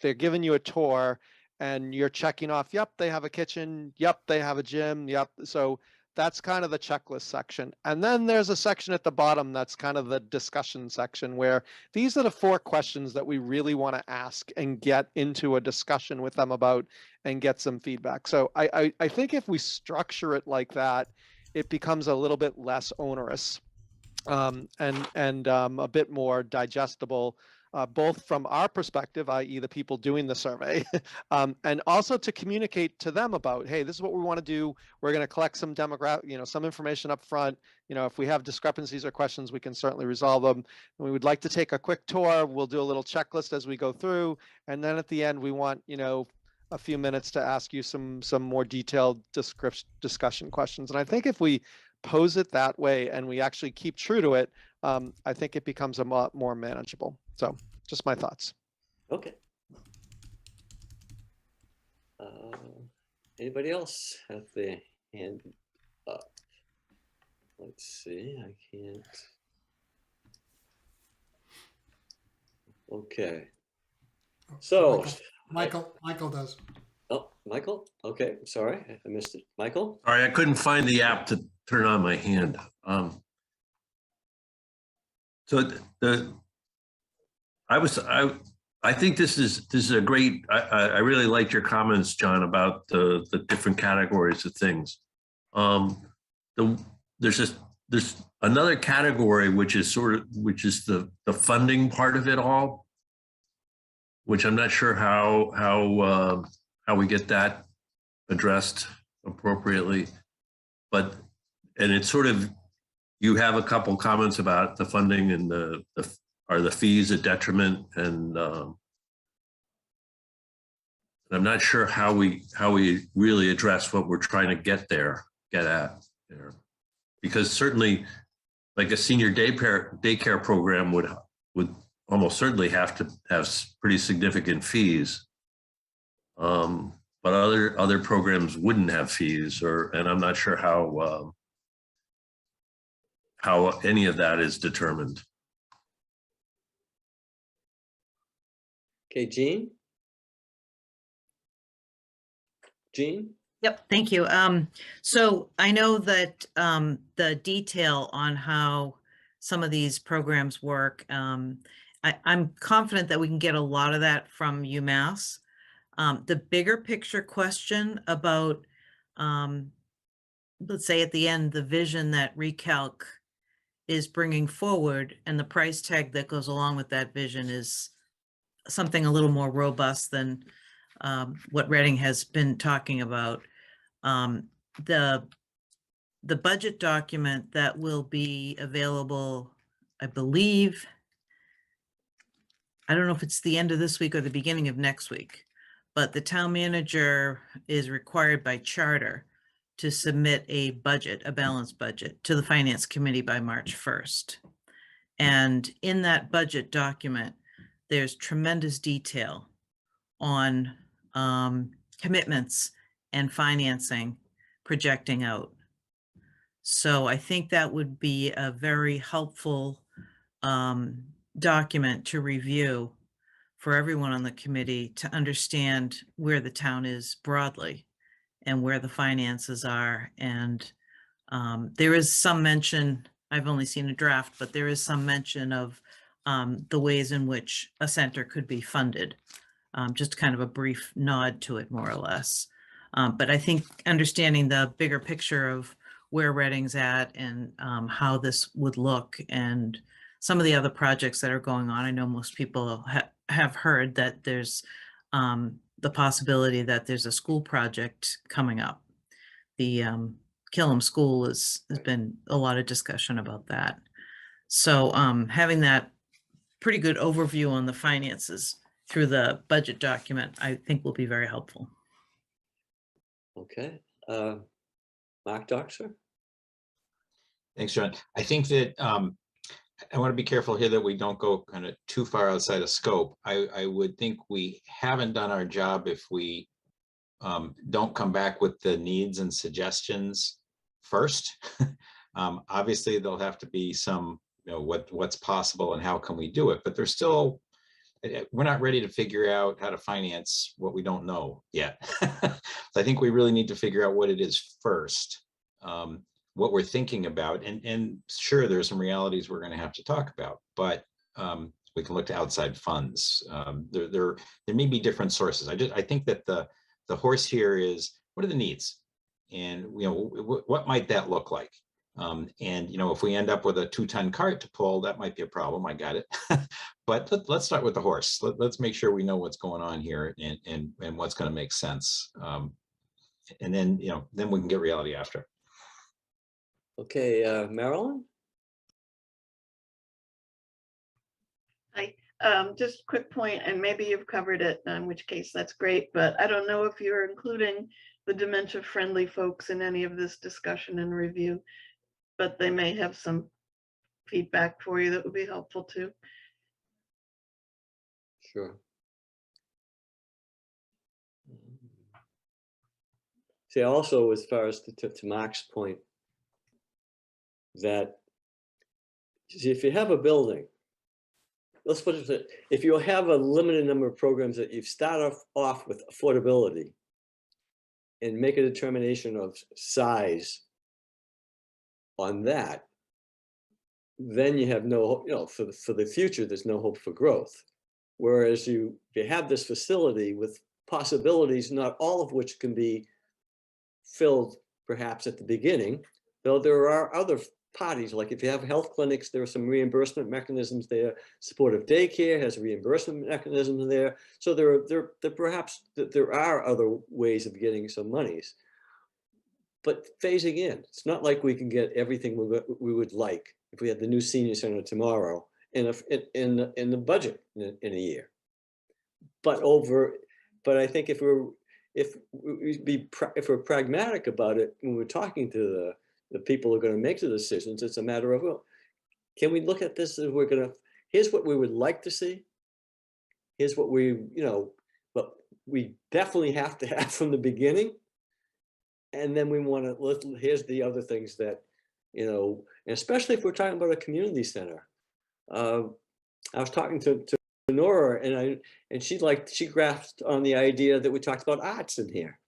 they're giving you a tour and you're checking off, yep, they have a kitchen, yep, they have a gym, yep. So that's kind of the checklist section. And then there's a section at the bottom that's kind of the discussion section, where these are the 4 questions that we really want to ask and get into a discussion with them about and get some feedback. So I think if we structure it like that, it becomes a little bit less onerous. And a bit more digestible, both from our perspective, i.e. the people doing the survey, and also to communicate to them about, hey, this is what we want to do. We're going to collect some some information up front. You know, if we have discrepancies or questions, we can certainly resolve them. And we would like to take a quick tour. We'll do a little checklist as we go through. And then at the end, we want, you know, a few minutes to ask you some more detailed discussion questions. And I think if we pose it that way and we actually keep true to it, I think it becomes a lot more manageable. So just my thoughts. Okay. Anybody else have their hand up? Let's see, I can't. Okay. So Michael does. oh, Michael? Okay, sorry, I missed it. Michael? All right, I couldn't find the app to turn on my hand. So I think this is a great. I really liked your comments, John, about the different categories of things. There's another category which is the funding part of it all, which I'm not sure how we get that addressed appropriately, and it's sort of, you have a couple comments about the funding and are the fees a detriment, and I'm not sure how we really address what we're trying to get at there, because certainly like a senior daycare program would almost certainly have to have pretty significant fees. But other programs wouldn't have fees, and I'm not sure how any of that is determined. Okay, Jean? Jean? Yep, thank you. So I know that the detail on how some of these programs work, I'm confident that we can get a lot of that from UMass. The bigger picture question about, let's say at the end, the vision that Recalc is bringing forward and the price tag that goes along with that vision is something a little more robust than what Reading has been talking about. The budget document that will be available, I believe, I don't know if it's the end of this week or the beginning of next week, but the town manager is required by charter to submit a balanced budget to the finance committee by March 1st. And in that budget document, there's tremendous detail on commitments and financing projecting out. So I think that would be a very helpful document to review for everyone on the committee to understand where the town is broadly and where the finances are. And there is some mention, I've only seen a draft, but there is some mention of the ways in which a center could be funded. Just kind of a brief nod to it, more or less. But I think understanding the bigger picture of where Reading's at and how this would look and some of the other projects that are going on. I know most people have heard that there's the possibility that there's a school project coming up. The Killam School has been a lot of discussion about that. So having that pretty good overview on the finances through the budget document, I think will be very helpful. Okay. Mark Doxer? Thanks, John. I think that I want to be careful here that we don't go kind of too far outside of scope. I would think we haven't done our job if we don't come back with the needs and suggestions first. Obviously, there'll have to be some, what's possible and how can we do it, but there's still, we're not ready to figure out how to finance what we don't know yet. So I think we really need to figure out what it is first, what we're thinking about, and sure, there's some realities we're going to have to talk about, but we can look to outside funds. There may be different sources. I think that the horse here is, what are the needs, and what might that look like? And if we end up with a 2-ton cart to pull, that might be a problem. I got it. But let's start with the horse. Let's make sure we know what's going on here and what's going to make sense. And then then we can get reality after. Okay, Marilyn? Hi, just a quick point, and maybe you've covered it, in which case that's great, but I don't know if you're including the dementia-friendly folks in any of this discussion and review, but they may have some feedback for you that would be helpful too. Sure. See, also, as far as to Mark's point, that if you have a building, let's put it this, if you have a limited number of programs that you start off with affordability, and make a determination of size on that, then you have no, for the future, there's no hope for growth. Whereas you have this facility with possibilities, not all of which can be filled perhaps at the beginning, though there are other parties, like if you have health clinics, there are some reimbursement mechanisms there. Supportive daycare has reimbursement mechanisms there. So there perhaps there are other ways of getting some monies. But phasing in, it's not like we can get everything we would like if we had the new senior center tomorrow in the budget in a year. But I think if we're pragmatic about it, when we're talking to the people who are going to make the decisions, it's a matter of, well, can we look at this as here's what we would like to see. Here's what but we definitely have to have from the beginning. And then we want to, here's the other things that, and especially if we're talking about a community center. I was talking to Nora, and she grasped on the idea that we talked about arts in here,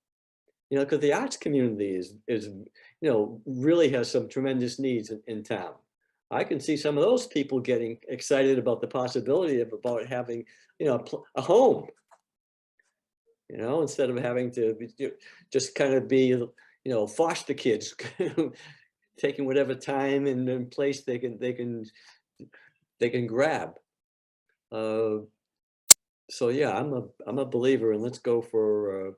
because the arts community is really has some tremendous needs in town. I can see some of those people getting excited about the possibility about having, a home, instead of having to just kind of be, foster kids, taking whatever time and place they can grab. So yeah, I'm a believer, and let's go for,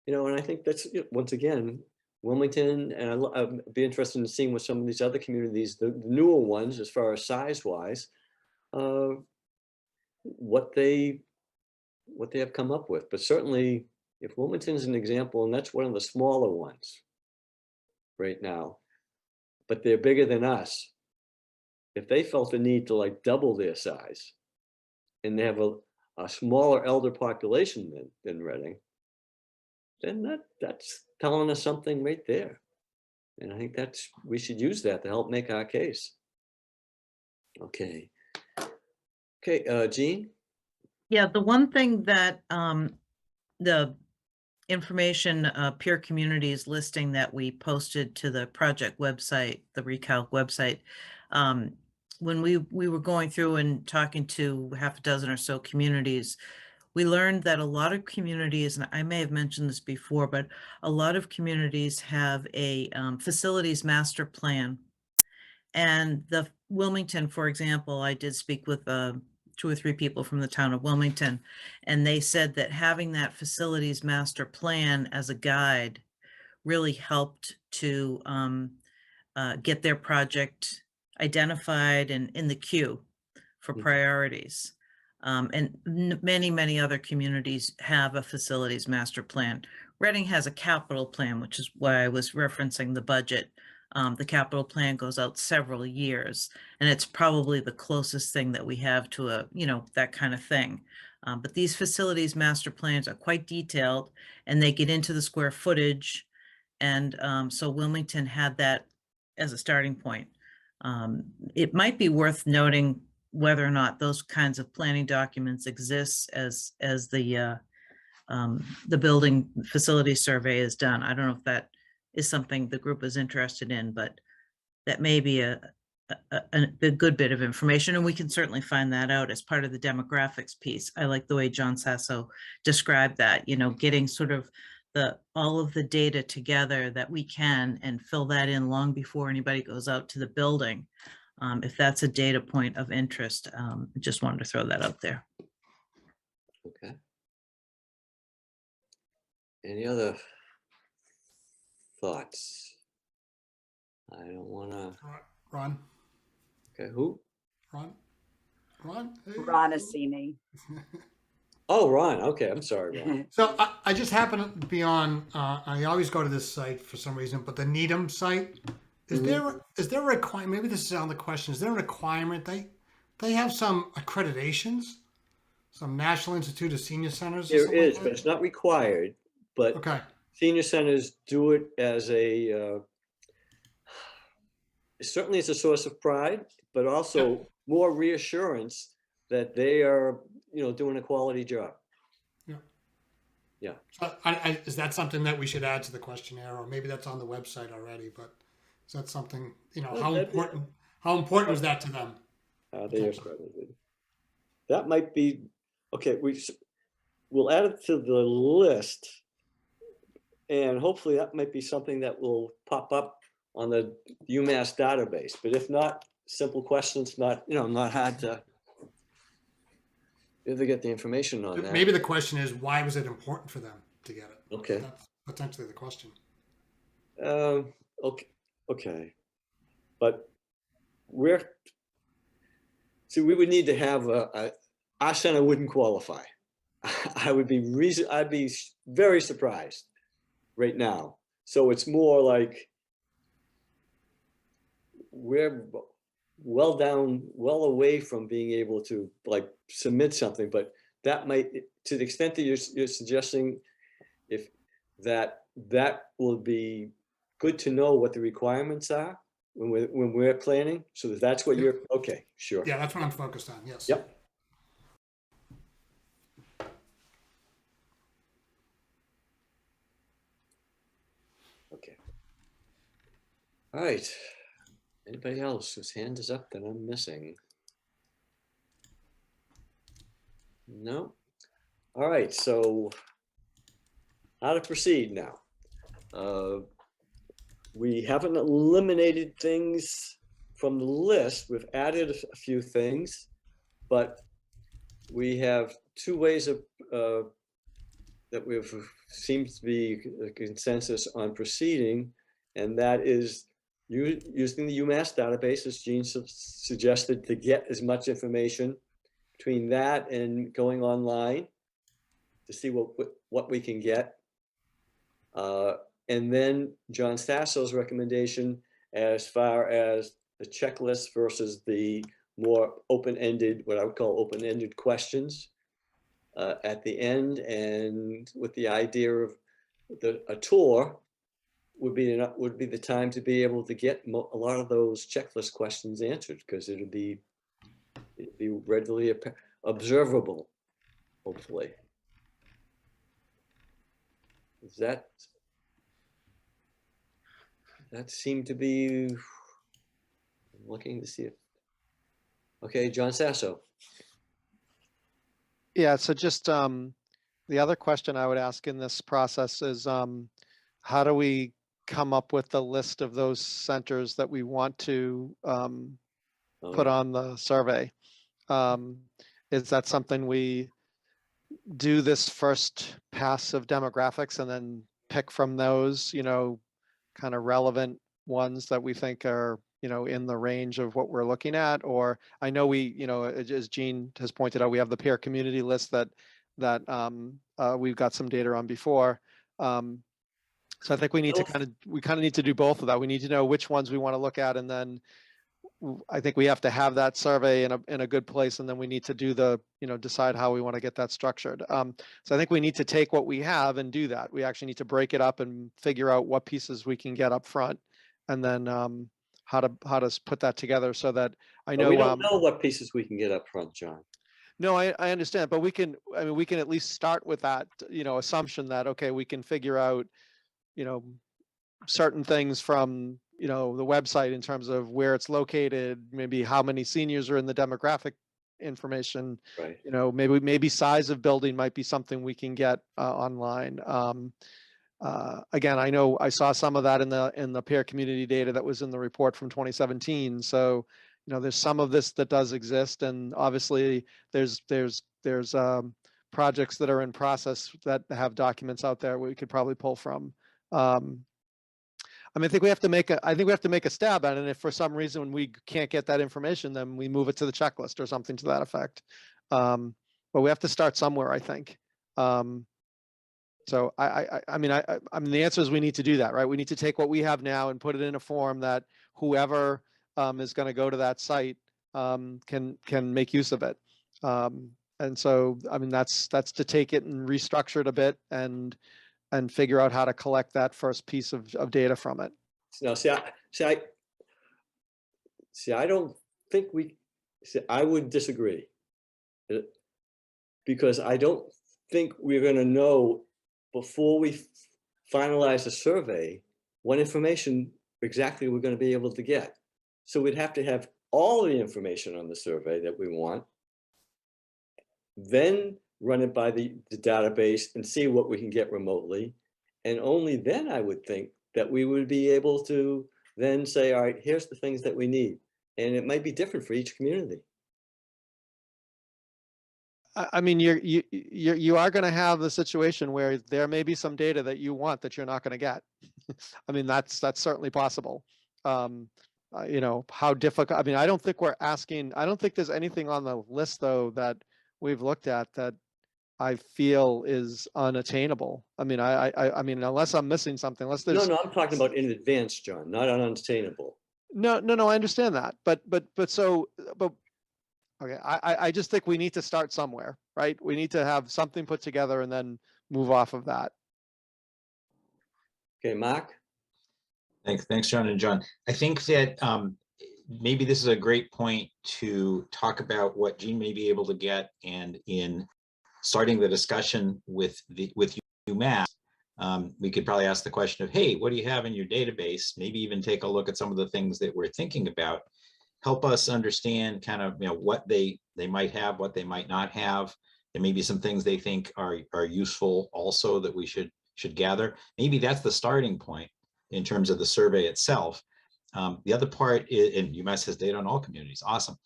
and I think that's, once again, Wilmington, and I'd be interested in seeing what some of these other communities, the newer ones, as far as size wise, what they have come up with. But certainly, if Wilmington's an example, and that's one of the smaller ones right now, but they're bigger than us. If they felt the need to like double their size, and they have a smaller elder population than Reading, then that's telling us something right there. And I think we should use that to help make our case. Okay, Jean? Yeah, the one thing that the information peer communities listing that we posted to the project website, the Recalc website, when we were going through and talking to half a dozen or so communities, we learned that a lot of communities, and I may have mentioned this before, but a lot of communities have a facilities master plan. And the Wilmington, for example, I did speak with 2 or 3 people from the town of Wilmington, and they said that having that facilities master plan as a guide really helped to get their project identified and in the queue for priorities. And many, many other communities have a facilities master plan. Reading has a capital plan, which is why I was referencing the budget. The capital plan goes out several years, and it's probably the closest thing that we have to that kind of thing. But these facilities master plans are quite detailed, and they get into the square footage. And so Wilmington had that as a starting point. It might be worth noting whether or not those kinds of planning documents exist as the building facility survey is done. I don't know if that is something the group is interested in, but that may be a good bit of information, and we can certainly find that out as part of the demographics piece. I like the way John Sasso described that, getting sort of all of the data together that we can and fill that in long before anybody goes out to the building. If that's a data point of interest, just wanted to throw that out there. Okay. Any other thoughts? I don't want to. Ron. Okay, who? Ron. Hey. Ron Assini. Oh, Ron. Okay, I'm sorry, Ron. So I just happen to be on. I always go to this site for some reason, but the Needham site. Is there a requirement? Maybe this is on the question. Is there a requirement? They have some accreditations, some National Institute of Senior Centers. There is, but it's not required. But okay. Senior centers do it as certainly it's a source of pride, but also more reassurance that they are, doing a quality job. Yeah. Yeah. So is that something that we should add to the questionnaire, or maybe that's on the website already, but is that something, how important is that to them? They are struggling. That might be, okay, we'll add it to the list. And hopefully that might be something that will pop up on the UMass database, but if not, simple questions, not hard to get the information on that. Maybe the question is, why was it important for them to get it? Okay. That's potentially the question. Okay. But we would need to have our center wouldn't qualify. I'd be very surprised right now. So it's more like we're well away from being able to like submit something, but that might, to the extent that you're suggesting, if that will be good to know what the requirements are when we're planning. So that's what you're, okay, sure. Yeah, that's what I'm focused on, yes. Yep. Okay. All right. Anybody else whose hand is up that I'm missing? No? All right, so how to proceed now? We haven't eliminated things from the list. We've added a few things, but we have two ways of that we've seems to be a consensus on proceeding, and that is using the UMass database, as Jean suggested, to get as much information. Between that and going online to see what we can get. And then John Stasso's recommendation as far as the checklist versus the more open-ended, what I would call open-ended questions at the end, and with the idea of a tour would be the time to be able to get a lot of those checklist questions answered, because it'd be readily observable, hopefully. Does that seemed to be, I'm looking to see if, okay, John Sasso. Yeah, so just the other question I would ask in this process is how do we come up with the list of those centers that we want to put on the survey? Is that something we do this first pass of demographics and then pick from those, kind of relevant ones that we think are, in the range of what we're looking at? Or I know we, as Jean has pointed out, we have the peer community list that we've got some data on before. So I think we need to kind of need to do both of that. We need to know which ones we want to look at, and then I think we have to have that survey in a good place, and then we need to do decide how we want to get that structured. So I think we need to take what we have and do that. We actually need to break it up and figure out what pieces we can get up front, and then how to put that together so that I know. We don't know what pieces we can get up front, John. No, I understand, but we can at least start with that, assumption that, okay, we can figure out, certain things from, the website in terms of where it's located, maybe how many seniors are in the demographic information, right? Maybe size of building might be something we can get online. Again, I know I saw some of that in the peer community data that was in the report from 2017. So, there's some of this that does exist, and obviously there's projects that are in process that have documents out there we could probably pull from. I think we have to make a stab at it. And if for some reason we can't get that information, then we move it to the checklist or something to that effect. But we have to start somewhere, I think. So I mean, the answer is we need to do that, right? We need to take what we have now and put it in a form that whoever is going to go to that site can make use of it. And so, I mean, that's to take it and restructure it a bit and figure out how to collect that first piece of data from it. No, I don't think I would disagree, because I don't think we're going to know before we finalize the survey, what information exactly we're going to be able to get. So we'd have to have all the information on the survey that we want, then run it by the database and see what we can get remotely. And only then I would think that we would be able to then say, all right, here's the things that we need. And it might be different for each community. I mean, you are going to have the situation where there may be some data that you want that you're not going to get. I mean, that's certainly possible. You know, how difficult, I mean, I don't think we're asking, I don't think there's anything on the list though that we've looked at that I feel is unattainable. I mean, I mean, unless I'm missing something, unless there's. No, I'm talking about in advance, John, not on unattainable. No, I understand that, but okay, I just think we need to start somewhere, right? We need to have something put together and then move off of that. Okay, Mark? Thanks, John and John. I think that maybe this is a great point to talk about what Jean may be able to get, and in starting the discussion with UMass, we could probably ask the question of, hey, what do you have in your database? Maybe even take a look at some of the things that we're thinking about. Help us understand kind of, you know, what they might have, what they might not have. There may be some things they think are useful also that we should gather. Maybe that's the starting point in terms of the survey itself. The other part is, and UMass has data on all communities, awesome.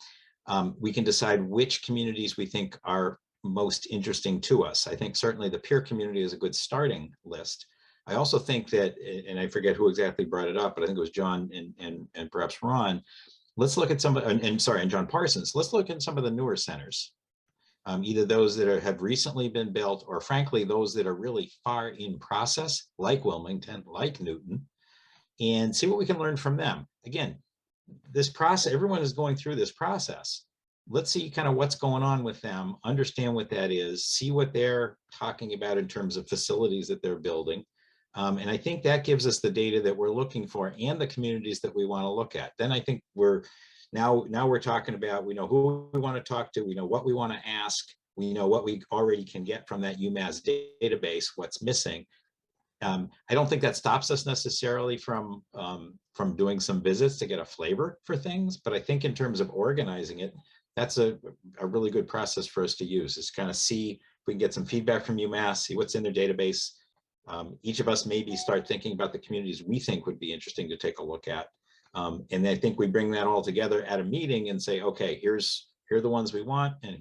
We can decide which communities we think are most interesting to us. I think certainly the peer community is a good starting list. I also think that, and I forget who exactly brought it up, but I think it was John and perhaps Ron. Let's look at some, and John Parsons, let's look at some of the newer centers. Either those that have recently been built, or frankly, those that are really far in process, like Wilmington, like Newton, and see what we can learn from them. Again, this process, everyone is going through this process. Let's see kind of what's going on with them, understand what that is, see what they're talking about in terms of facilities that they're building. And I think that gives us the data that we're looking for and the communities that we want to look at. Then I think now we're talking about, we know who we want to talk to, we know what we want to ask, we know what we already can get from that UMass database, what's missing. I don't think that stops us necessarily from doing some visits to get a flavor for things, but I think in terms of organizing it, that's a really good process for us to use, is kind of see if we can get some feedback from UMass, see what's in their database. Each of us maybe start thinking about the communities we think would be interesting to take a look at. And I think we bring that all together at a meeting and say, okay, here are the ones we want, and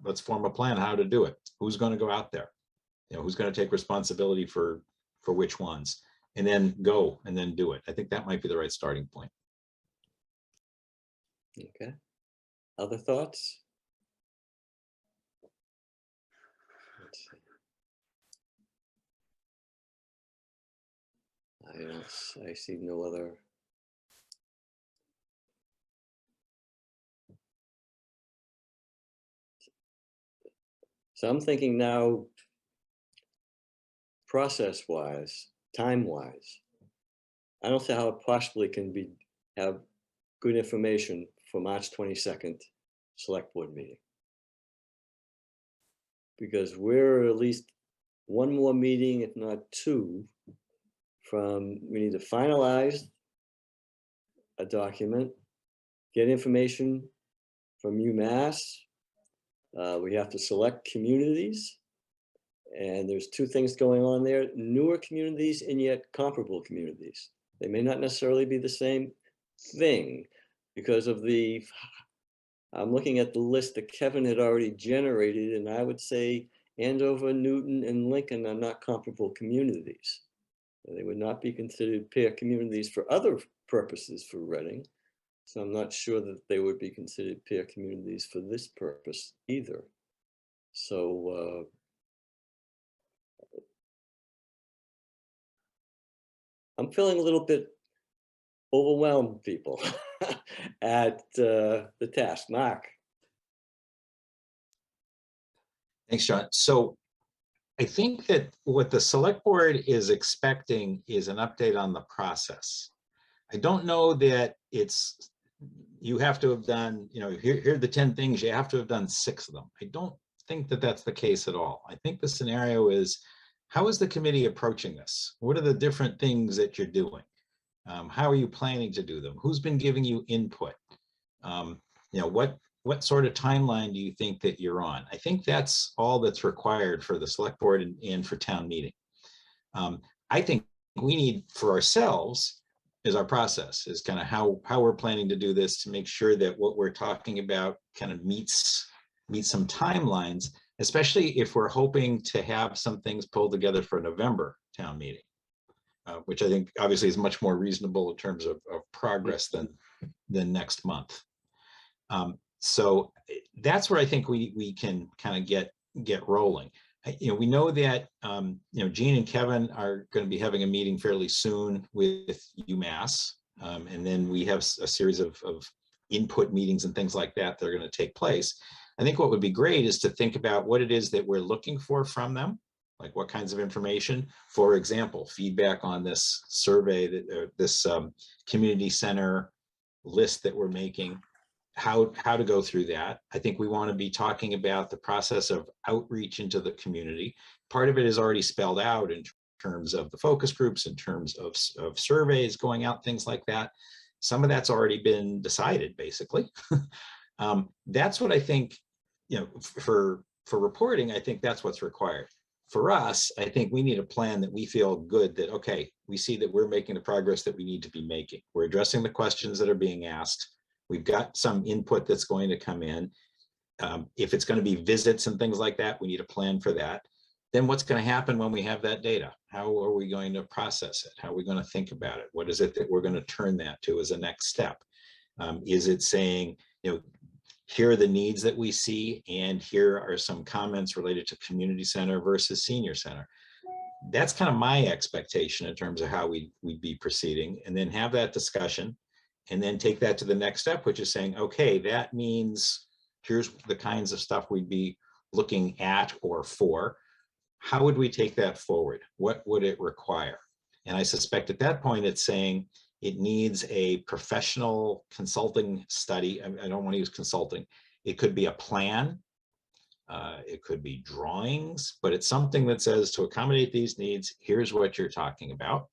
let's form a plan how to do it. Who's going to go out there? You know, who's going to take responsibility for which ones, and then go and then do it. I think that might be the right starting point. Okay. Other thoughts? Let's see. I see no other. So I'm thinking now, process-wise, time-wise, I don't see how it possibly can have good information for March 22nd select board meeting. Because we're at least one more meeting, if not two, we need to finalize a document, get information from UMass. We have to select communities. And there's two things going on there: newer communities and yet comparable communities. They may not necessarily be the same thing because of I'm looking at the list that Kevin had already generated, and I would say Andover, Newton, and Lincoln are not comparable communities. They would not be considered peer communities for other purposes for Reading. So I'm not sure that they would be considered peer communities for this purpose either. So I'm feeling a little bit overwhelmed, people, at the task. Mark. Thanks, John. So I think that what the select board is expecting is an update on the process. I don't know that you have to have done, you know, here are the 10 things, you have to have done 6 of them. I don't think that that's the case at all. I think the scenario is how is the committee approaching this? What are the different things that you're doing? How are you planning to do them? Who's been giving you input? What sort of timeline do you think that you're on? I think that's all that's required for the select board and for town meeting. I think we need for ourselves is our process, is kind of how we're planning to do this to make sure that what we're talking about kind of meets some timelines, especially if we're hoping to have some things pulled together for November town meeting, which I think obviously is much more reasonable in terms of progress than next month. So that's where I think we can kind of get rolling. We know that Jean and Kevin are going to be having a meeting fairly soon with UMass, and then we have a series of input meetings and things like that are going to take place. I think what would be great is to think about what it is that we're looking for from them, like what kinds of information. For example, feedback on this survey, this community center list that we're making. How to go through that. I think we want to be talking about the process of outreach into the community. Part of it is already spelled out in terms of the focus groups, in terms of surveys going out, things like that. Some of that's already been decided, basically. That's what I think, for reporting, I think that's what's required. For us, I think we need a plan that we feel good that, okay, we see that we're making the progress that we need to be making. We're addressing the questions that are being asked. We've got some input that's going to come in. If it's going to be visits and things like that, we need a plan for that. Then what's going to happen when we have that data? How are we going to process it? How are we going to think about it? What is it that we're going to turn that to as a next step? Is it saying, here are the needs that we see, and here are some comments related to community center versus senior center? That's kind of my expectation in terms of how we'd be proceeding, and then have that discussion. And then take that to the next step, which is saying, okay, that means here's the kinds of stuff we'd be looking at or for. How would we take that forward? What would it require? And I suspect at that point, it's saying it needs a professional consulting study. I don't want to use consulting. It could be a plan. It could be drawings, but it's something that says to accommodate these needs, here's what you're talking about.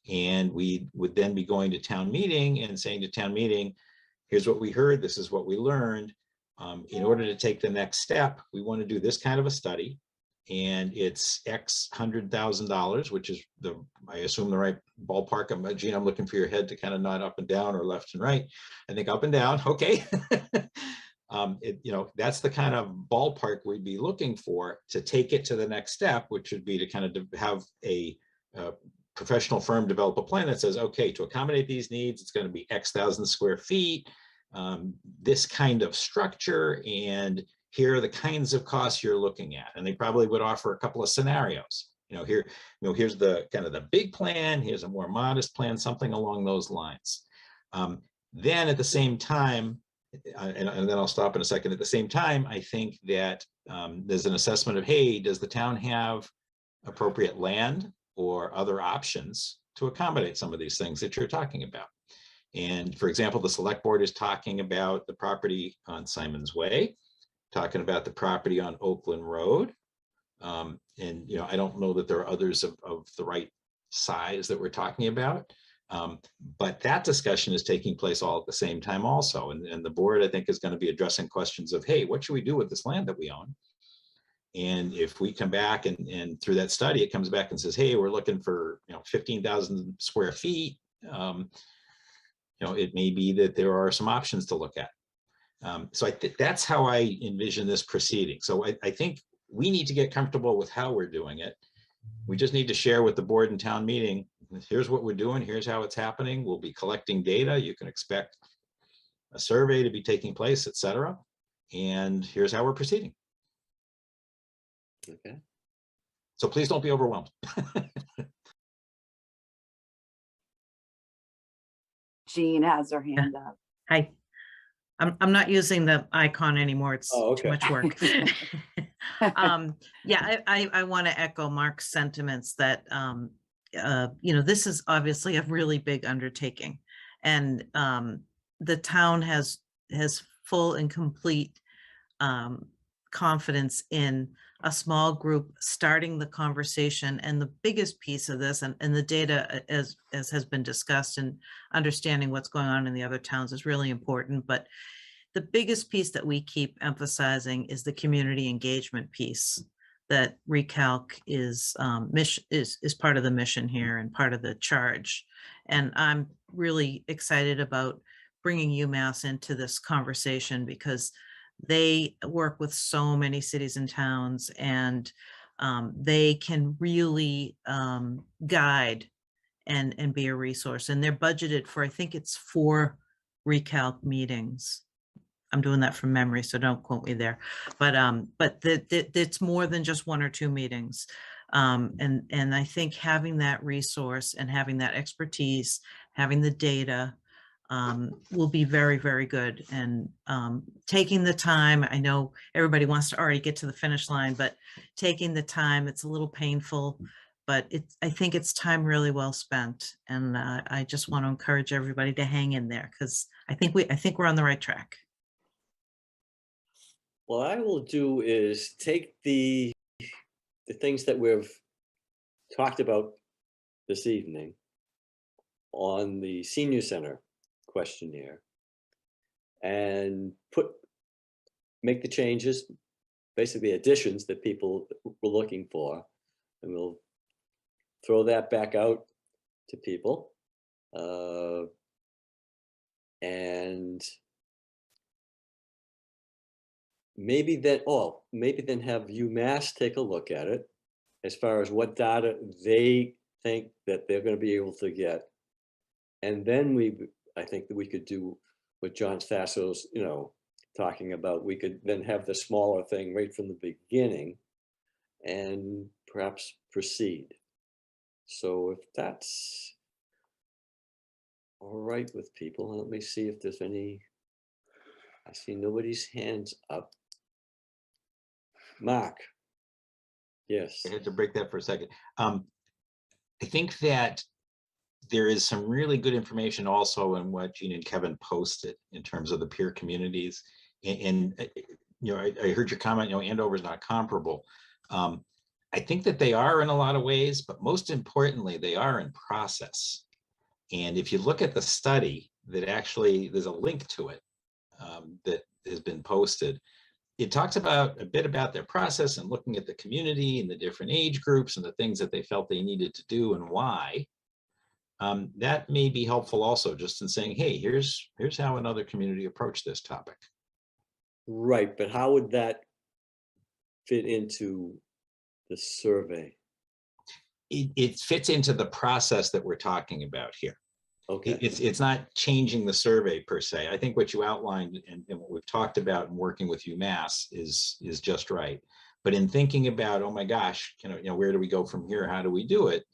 And we would then be going to town meeting and saying to town meeting, here's what we heard, this is what we learned. In order to take the next step, we want to do this kind of a study, and it's X $100,000, which is I assume the right ballpark. Gene, I'm looking for your head to kind of nod up and down or left and right. I think up and down, okay. That's the kind of ballpark we'd be looking for to take it to the next step, which would be to kind of have a professional firm develop a plan that says, okay, to accommodate these needs, it's going to be X thousand square feet, this kind of structure, and here are the kinds of costs you're looking at. And they probably would offer a couple of scenarios. Here's the kind of the big plan, here's a more modest plan, something along those lines. Then at the same time, and then I'll stop in a second. At the same time, I think that there's an assessment of, hey, does the town have appropriate land or other options to accommodate some of these things that you're talking about? And for example, the select board is talking about the property on Simon's Way, talking about the property on Oakland Road. And I don't know that there are others of the right size that we're talking about. But that discussion is taking place all at the same time also. And the board, I think, is going to be addressing questions of, hey, what should we do with this land that we own? And if we come back and through that study, it comes back and says, hey, we're looking for 15,000 square feet. It may be that there are some options to look at. So I think that's how I envision this proceeding. So I think we need to get comfortable with how we're doing it. We just need to share with the board and town meeting, here's what we're doing, here's how it's happening. We'll be collecting data. You can expect a survey to be taking place, et cetera. And here's how we're proceeding. Okay. So please don't be overwhelmed. Jean has her hand up. Hi. I'm not using the icon anymore. It's too much work. Yeah, I want to echo Mark's sentiments that, this is obviously a really big undertaking, and the town has full and complete confidence in a small group starting the conversation. And the biggest piece of this, and the data, as has been discussed, and understanding what's going on in the other towns is really important. But the biggest piece that we keep emphasizing is the community engagement piece, that Recalc is part of the mission here and part of the charge. And I'm really excited about bringing UMass into this conversation, because they work with so many cities and towns, and they can really guide and be a resource. And they're budgeted for, I think it's 4 Recalc meetings. I'm doing that from memory, so don't quote me there. But it's more than just 1 or 2 meetings. And I think having that resource and having that expertise, having the data, will be very, very good. And taking the time, I know everybody wants to already get to the finish line, but taking the time, it's a little painful, but I think it's time really well spent. And I just want to encourage everybody to hang in there, because I think we're on the right track. What I will do is take the things that we've talked about this evening on the senior center questionnaire and make the changes, basically additions that people were looking for, and we'll throw that back out to people. And maybe then have UMass take a look at it as far as what data they think that they're going to be able to get. And then I think that we could do what John Stasso's, talking about. We could then have the smaller thing right from the beginning and perhaps proceed. So if that's all right with people, let me see if there's any. I see nobody's hands up. Mark. Yes. I had to break that for a second. I think that there is some really good information also in what Gene and Kevin posted in terms of the peer communities. And I heard your comment, Andover's not comparable. I think that they are in a lot of ways, but most importantly, they are in process. And if you look at the study, that actually there's a link to it that has been posted. It talks a bit about their process and looking at the community and the different age groups and the things that they felt they needed to do and why. That may be helpful also, just in saying, hey, here's how another community approached this topic. Right, but how would that fit into the survey? It fits into the process that we're talking about here. Okay. It's not changing the survey per se. I think what you outlined and what we've talked about in working with UMass is just right. But in thinking about, oh my gosh, where do we go from here? How do we do it?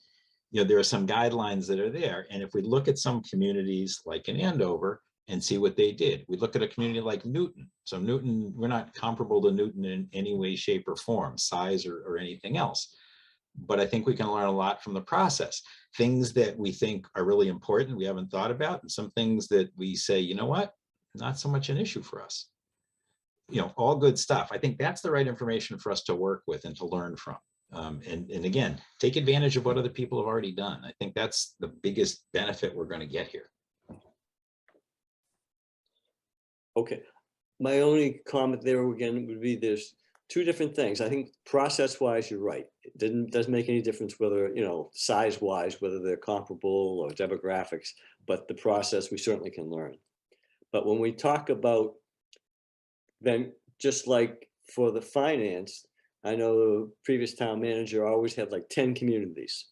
There are some guidelines that are there. And if we look at some communities like in Andover and see what they did, we look at a community like Newton. So Newton, we're not comparable to Newton in any way, shape, or form, size or anything else. But I think we can learn a lot from the process. Things that we think are really important, we haven't thought about, and some things that we say, you know what, not so much an issue for us. All good stuff. I think that's the right information for us to work with and to learn from. And again, take advantage of what other people have already done. I think that's the biggest benefit we're going to get here. Okay. My only comment there again would be there's 2 different things. I think process-wise, you're right. It doesn't make any difference whether, size-wise, whether they're comparable or demographics, but the process we certainly can learn. But when we talk about then, just like for the finance, I know the previous town manager always had like 10 communities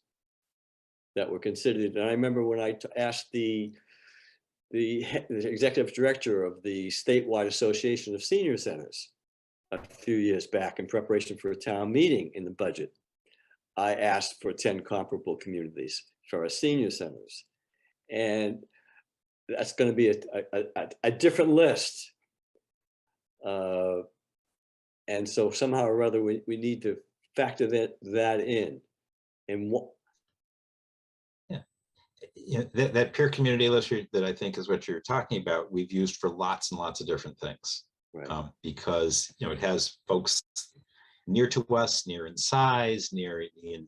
that were considered. And I remember when I asked the executive director of the statewide association of senior centers a few years back in preparation for a town meeting in the budget, I asked for 10 comparable communities for our senior centers. And that's going to be a different list. And so somehow or other, we need to factor that in. And what? Yeah, that peer community list that I think is what you're talking about, we've used for lots and lots of different things. Right. Because it has folks near to us, near in size, near in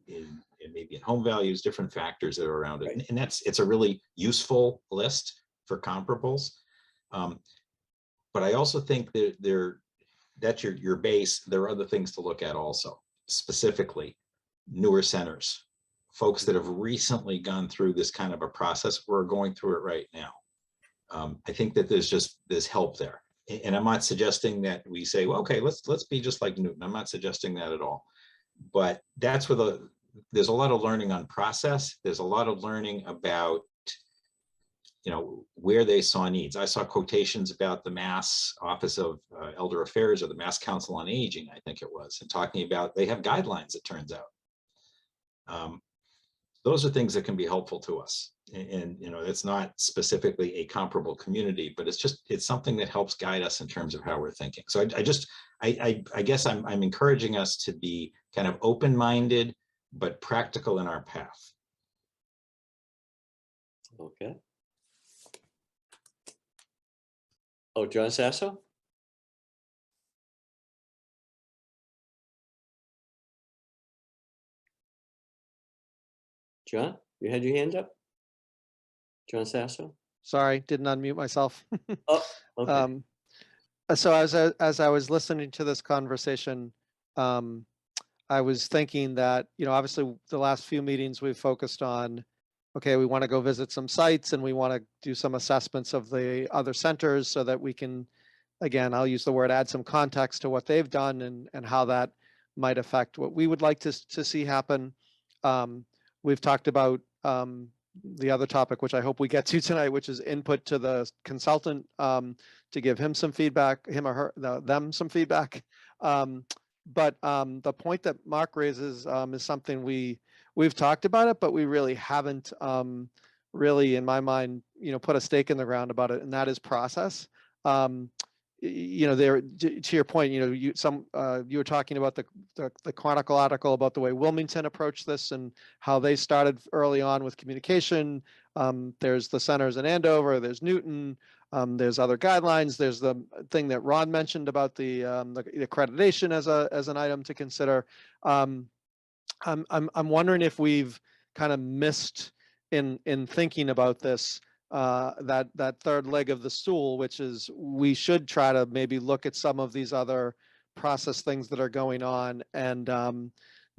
maybe in home values, different factors that are around it. And it's a really useful list for comparables. But I also think that that's your base. There are other things to look at also, specifically newer centers, folks that have recently gone through this kind of a process or are going through it right now. I think that there's help there. And I'm not suggesting that we say, well, okay, let's be just like Newton. I'm not suggesting that at all. But that's where there's a lot of learning on process. There's a lot of learning about, where they saw needs. I saw quotations about the Mass Office of Elder Affairs or the Mass Council on Aging, I think it was, and talking about they have guidelines, it turns out. Those are things that can be helpful to us. And it's not specifically a comparable community, but it's something that helps guide us in terms of how we're thinking. So I guess I'm encouraging us to be kind of open-minded, but practical in our path. Okay. Oh, John Sasso? John, you had your hand up? John Sasso? Sorry, didn't unmute myself. Oh, okay. So as I was listening to this conversation, I was thinking that, obviously the last few meetings we've focused on, okay, we want to go visit some sites and we want to do some assessments of the other centers so that we can, again, I'll use the word, add some context to what they've done and how that might affect what we would like to see happen. We've talked about the other topic, which I hope we get to tonight, which is input to the consultant to give him some feedback, him or her, them some feedback. But the point that Mark raises is something we've talked about it, but we really haven't really, in my mind, put a stake in the ground about it, and that is process. There, to your point, you were talking about the Chronicle article about the way Wilmington approached this and how they started early on with communication. There's the centers in Andover, there's Newton, there's other guidelines. There's the thing that Ron mentioned about the accreditation as an item to consider. I'm wondering if we've kind of missed in thinking about this. That third leg of the stool, which is we should try to maybe look at some of these other process things that are going on and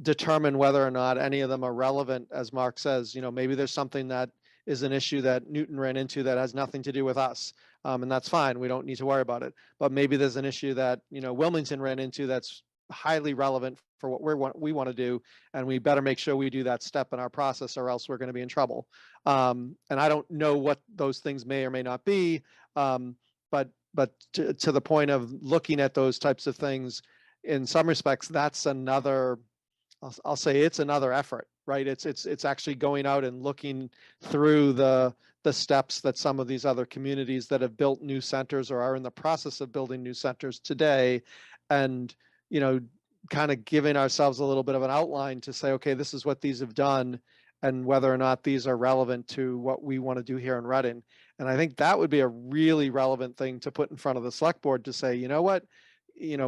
determine whether or not any of them are relevant. As Mark says, maybe there's something that is an issue that Newton ran into that has nothing to do with us, and that's fine. We don't need to worry about it. But maybe there's an issue that Wilmington ran into that's highly relevant for what we want to do, and we better make sure we do that step in our process, or else we're going to be in trouble. And I don't know what those things may or may not be, but to the point of looking at those types of things, in some respects, that's another. I'll say it's another effort, right? It's actually going out and looking through the steps that some of these other communities that have built new centers or are in the process of building new centers today, and kind of giving ourselves a little bit of an outline to say, okay, this is what these have done and whether or not these are relevant to what we want to do here in Reading. And I think that would be a really relevant thing to put in front of the select board to say, you know what,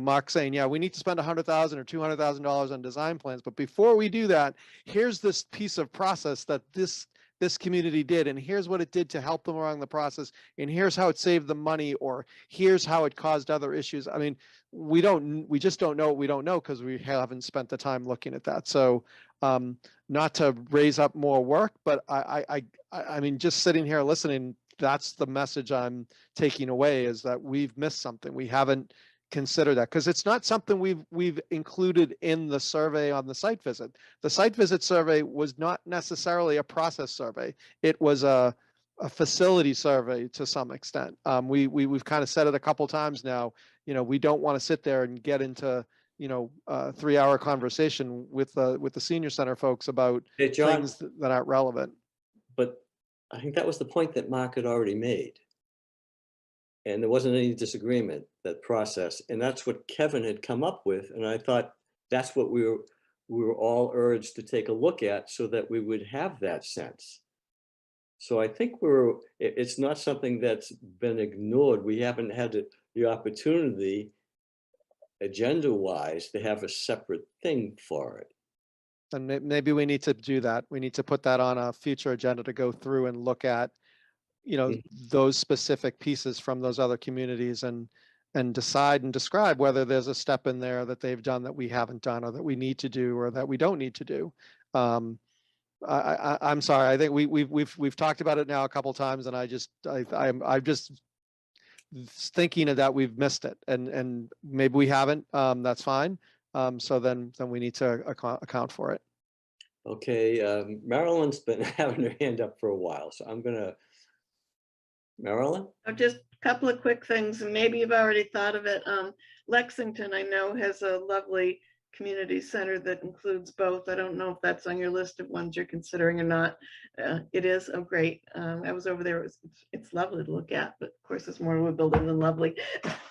Mark's saying, yeah, we need to spend $100,000 or $200,000 on design plans. But before we do that, here's this piece of process that this community did, and here's what it did to help them along the process, and here's how it saved them money, or here's how it caused other issues. I mean, we just don't know what we don't know because we haven't spent the time looking at that. So not to raise up more work, but I mean, just sitting here listening, that's the message I'm taking away, is that we've missed something. We haven't consider that, because it's not something we've included in the survey on the site visit. The site visit survey was not necessarily a process survey. It was a facility survey to some extent. We've kind of said it a couple times now. We don't want to sit there and get into a 3-hour conversation with the senior center folks about things that aren't relevant. But I think that was the point that Mark had already made. And there wasn't any disagreement, that process. And that's what Kevin had come up with. And I thought that's what we were all urged to take a look at, so that we would have that sense. So I think it's not something that's been ignored. We haven't had the opportunity agenda-wise, they have a separate thing for it. And maybe we need to do that. We need to put that on a future agenda to go through and look at, you know, those specific pieces from those other communities and decide and describe whether there's a step in there that they've done that we haven't done, or that we need to do, or that we don't need to do. I'm sorry. I think we've talked about it now a couple times, and I'm just thinking of that we've missed it, and maybe we haven't. That's fine. So then we need to account for it. Okay, Marilyn's been having her hand up for a while, so I'm gonna, Marilyn? Just a couple of quick things, and maybe you've already thought of it. Lexington, I know, has a lovely community center that includes both. I don't know if that's on your list of ones you're considering or not. It is. Oh, great. I was over there. It's lovely to look at, but of course it's more of a building than lovely.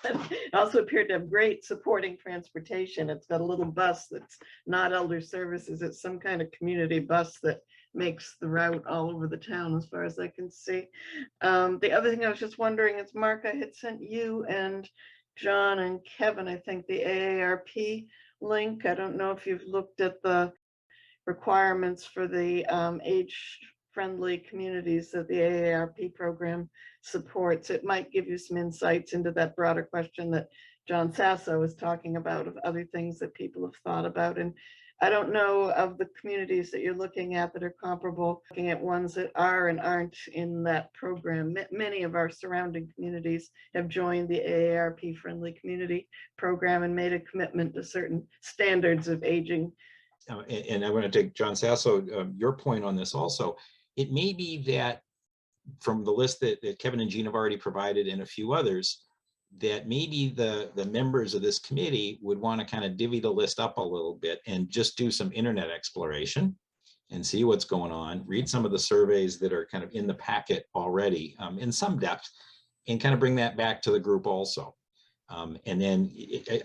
It also appeared to have great supporting transportation. It's got a little bus that's not elder services. It's some kind of community bus that makes the route all over the town as far as I can see. The other thing I was just wondering is, Mark, I had sent you and John and Kevin, I think, the AARP link. I don't know if you've looked at the requirements for the age-friendly communities that the AARP program supports. It might give you some insights into that broader question that John Sasso was talking about, of other things that people have thought about. And I don't know of the communities that you're looking at that are comparable, looking at ones that are and aren't in that program. Many of our surrounding communities have joined the AARP Friendly Community Program and made a commitment to certain standards of aging. And I want to take John Sasso, your point on this also. It may be that from the list that Kevin and Jean have already provided and a few others, that maybe the members of this committee would want to kind of divvy the list up a little bit and just do some internet exploration and see what's going on, read some of the surveys that are kind of in the packet already in some depth, and kind of bring that back to the group also. And then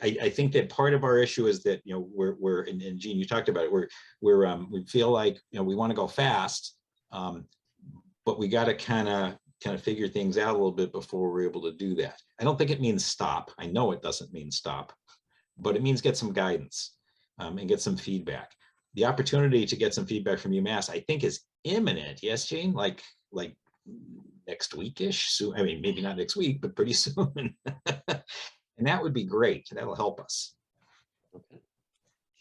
I think that part of our issue is that, you know, we're and Jean, you talked about it, we feel like, you know, we want to go fast, but we got to kind of figure things out a little bit before we're able to do that. I don't think it means stop. I know it doesn't mean stop, but it means get some guidance and get some feedback. The opportunity to get some feedback from UMass, I think, is imminent. Yes, Jane? Like next week-ish? So, I mean, maybe not next week, but pretty soon. And that would be great. That'll help us. Okay.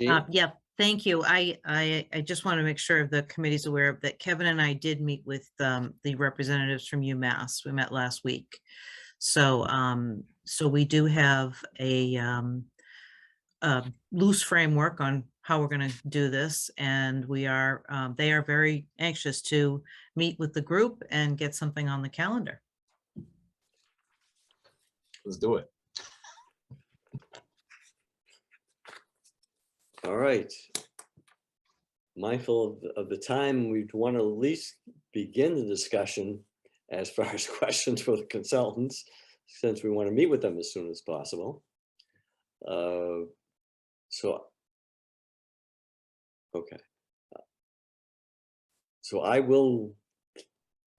Jean? Yeah, thank you. I just want to make sure the committee's aware of that. Kevin and I did meet with the representatives from UMass. We met last week. So so we do have a loose framework on how we're going to do this, and we are they are very anxious to meet with the group and get something on the calendar. Let's do it. All right. Mindful of the time, we'd want to at least begin the discussion as far as questions for the consultants, since we want to meet with them as soon as possible. Okay. So I will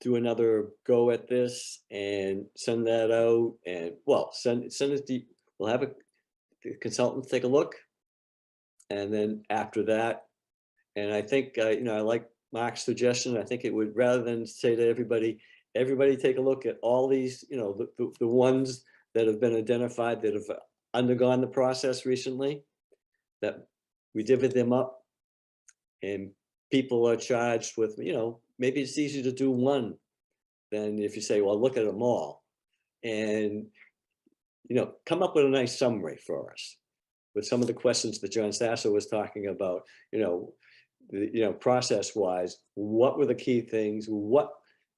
do another go at this and send that out, and well, send it. We'll have the consultants take a look, and then after that, and I think you know, I like Mark's suggestion. I think it would, rather than say to everybody take a look at all these, you know, the ones that have been identified that have undergone the process recently, that we divvy them up, and people are charged with, you know, maybe it's easier to do one than if you say, well, look at them all, and, you know, come up with a nice summary for us with some of the questions that John Sasso was talking about, you know, process wise, what were the key things, what,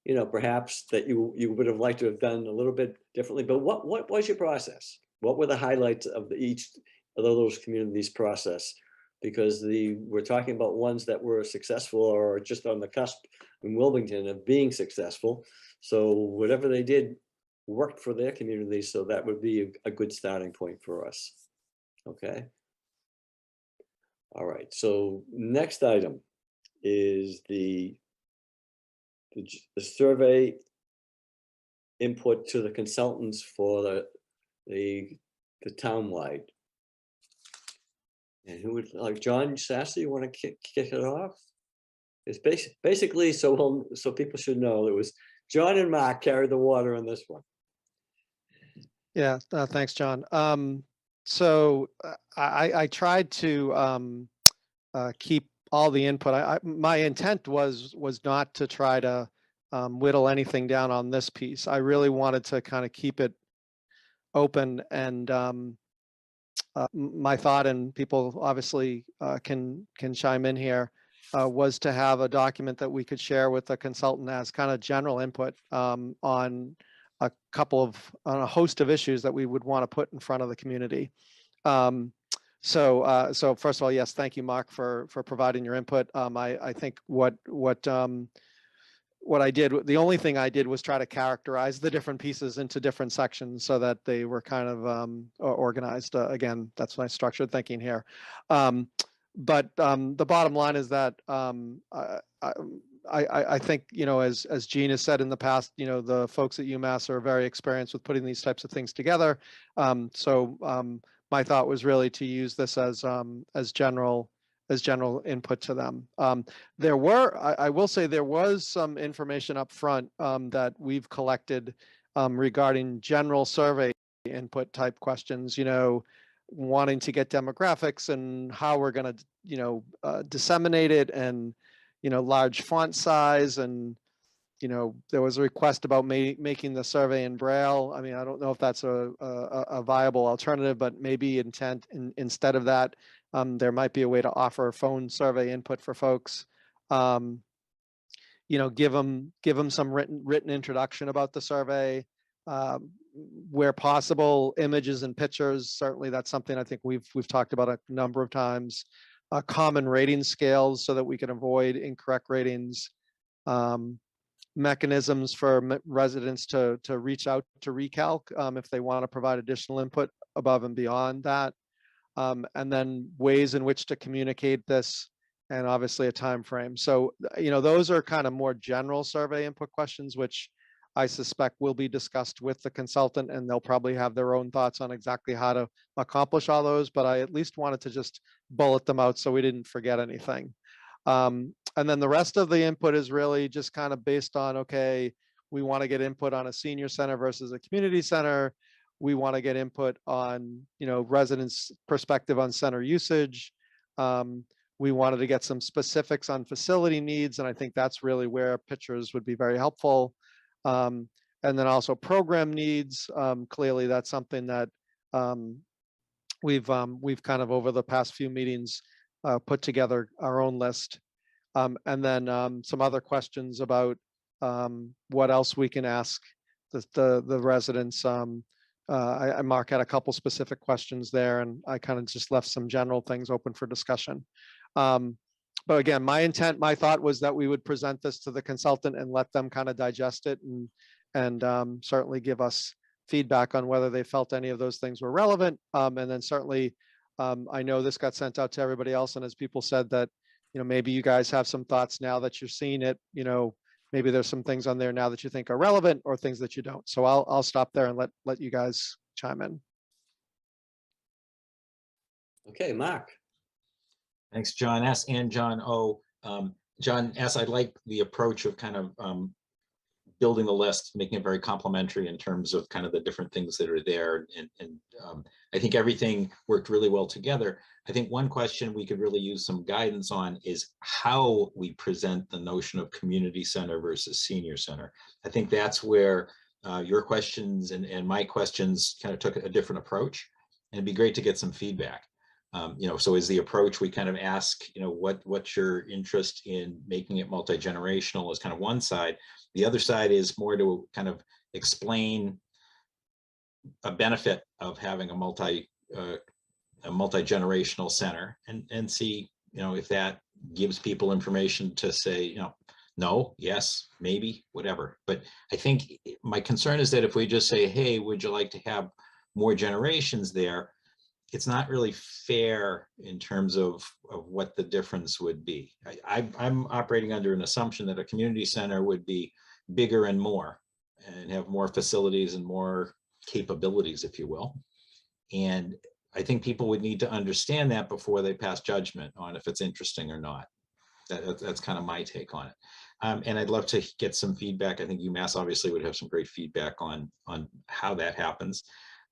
you know, perhaps that you would have liked to have done a little bit differently, but what was your process? What were the highlights of each of those communities' process? Because we're talking about ones that were successful or just on the cusp in Wilmington of being successful. So whatever they did worked for their community. So that would be a good starting point for us. Okay. All right. So next item is the survey input to the consultants for the townwide And who would, like John Sassy, you want to kick it off? It's basically, so people should know, it was John and Mark carried the water on this one. Yeah, thanks, John. So I tried to keep all the input. My intent was not to try to whittle anything down on this piece. I really wanted to kind of keep it open, and my thought, and people obviously can chime in here, was to have a document that we could share with the consultant as kind of general input on a host of issues that we would want to put in front of the community. So first of all, yes, thank you, Mark, for providing your input. I think what I did, the only thing I did was try to characterize the different pieces into different sections so that they were kind of organized. Again, that's my structured thinking here. But the bottom line is that I think, as Gene has said in the past, the folks at UMass are very experienced with putting these types of things together. My thought was really to use this as general input to them. I will say there was some information up front that we've collected regarding general survey input type questions, wanting to get demographics and how we're going to, disseminate it, and, large font size, and, there was a request about making the survey in Braille. I mean, I don't know if that's a viable alternative, but maybe instead of that, there might be a way to offer phone survey input for folks. Give them some written introduction about the survey. Where possible, images and pictures. Certainly, that's something I think we've talked about a number of times. Common rating scales so that we can avoid incorrect ratings. Mechanisms for residents to reach out to Recalc if they want to provide additional input above and beyond that. And then ways in which to communicate this, and obviously a time frame. So, those are kind of more general survey input questions, which I suspect will be discussed with the consultant, and they'll probably have their own thoughts on exactly how to accomplish all those. But I at least wanted to just bullet them out so we didn't forget anything. And then the rest of the input is really just kind of based on, okay, we want to get input on a senior center versus a community center. We want to get input on, residents' perspective on center usage. We wanted to get some specifics on facility needs, and I think that's really where pictures would be very helpful. And then also program needs. Clearly, that's something that we've kind of over the past few meetings put together our own list. And then some other questions about what else we can ask the residents. I Mark had a couple specific questions there, and I kind of just left some general things open for discussion. But again, my thought was that we would present this to the consultant and let them kind of digest it, and certainly give us feedback on whether they felt any of those things were relevant. And then certainly, I know this got sent out to everybody else, and as people said that, maybe you guys have some thoughts now that you're seeing it, maybe there's some things on there now that you think are relevant, or things that you don't. So I'll stop there and let you guys chime in. Okay, Mark. Thanks, John S. and John O. John S., I like the approach of kind of building the list, making it very complimentary in terms of kind of the different things that are there. And I think everything worked really well together. I think one question we could really use some guidance on is how we present the notion of community center versus senior center. I think that's where your questions and my questions kind of took a different approach, and it'd be great to get some feedback. So is the approach we kind of ask, what's your interest in making it multi-generational is kind of one side. The other side is more to kind of explain a benefit of having a multi-generational center, and see, if that gives people information to say, no, yes, maybe, whatever. But I think my concern is that if we just say, hey, would you like to have more generations there? It's not really fair in terms of what the difference would be. I'm operating under an assumption that a community center would be bigger and more, and have more facilities and more capabilities, if you will. And I think people would need to understand that before they pass judgment on if it's interesting or not. That's kind of my take on it. And I'd love to get some feedback. I think UMass obviously would have some great feedback on how that happens.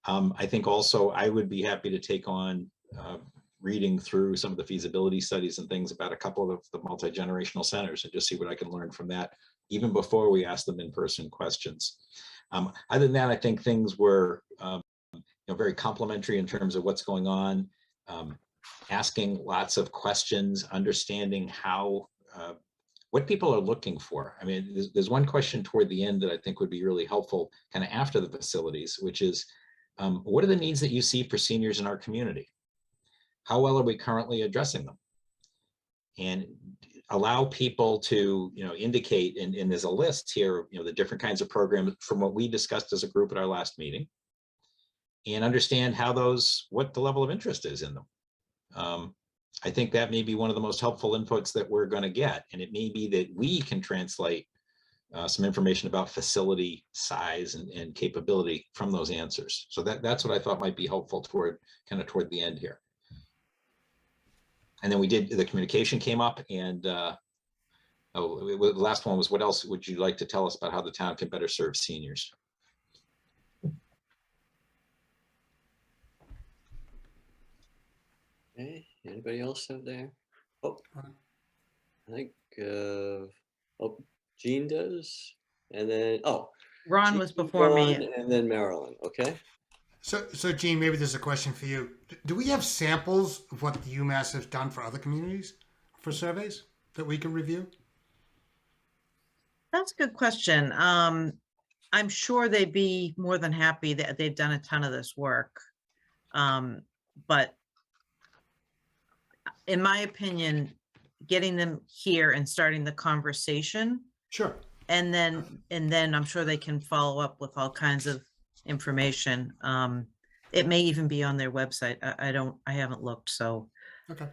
I think also I would be happy to take on reading through some of the feasibility studies and things about a couple of the multi-generational centers and just see what I can learn from that, even before we ask them in-person questions. Other than that, I think things were very complimentary in terms of what's going on, asking lots of questions, understanding how, what people are looking for. I mean, there's one question toward the end that I think would be really helpful kind of after the facilities, which is, what are the needs that you see for seniors in our community? How well are we currently addressing them? And allow people to, indicate, and there's a list here, the different kinds of programs from what we discussed as a group at our last meeting, and understand how what the level of interest is in them. I think that may be one of the most helpful inputs that we're going to get. And it may be that we can translate some information about facility size and capability from those answers. So that's what I thought might be helpful toward the end here. And then the communication came up, and the last one was, what else would you like to tell us about how the town can better serve seniors? Okay, anybody else have there? Oh, I think, Jean does, and then, Ron Jean, was before me. Ron, and then Marilyn, okay? So Gene, maybe there's a question for you. Do we have samples of what the UMass has done for other communities for surveys that we can review? That's a good question. I'm sure they'd be more than happy that they've done a ton of this work. But in my opinion, getting them here and starting the conversation. Sure. And then I'm sure they can follow up with all kinds of information. It may even be on their website. I haven't looked, so. Okay.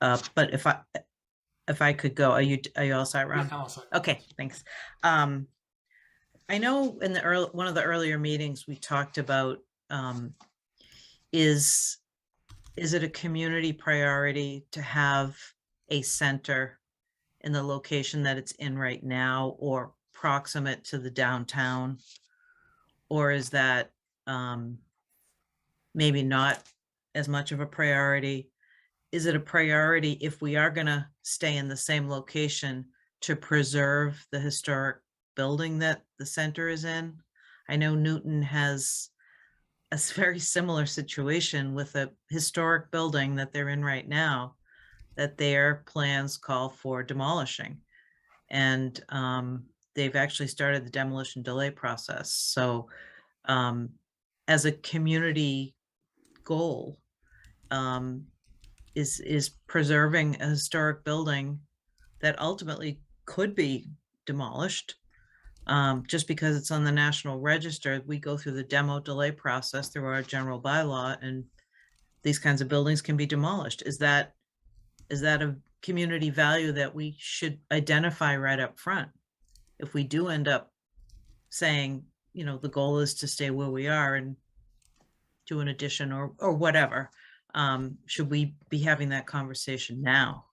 But if I could go, are you all set, Ron? Yeah, I'm all set. Okay, thanks. I know in one of the earlier meetings we talked about, is it a community priority to have a center in the location that it's in right now or proximate to the downtown? Or is that maybe not as much of a priority? Is it a priority if we are going to stay in the same location to preserve the historic building that the center is in? I know Newton has a very similar situation with a historic building that they're in right now that their plans call for demolishing. And they've actually started the demolition delay process. So as a community goal, is preserving a historic building that ultimately could be demolished. Just because it's on the National Register, we go through the demo delay process through our general bylaw, and these kinds of buildings can be demolished. Is that a community value that we should identify right up front? If we do end up saying, the goal is to stay where we are and do an addition or whatever, should we be having that conversation now,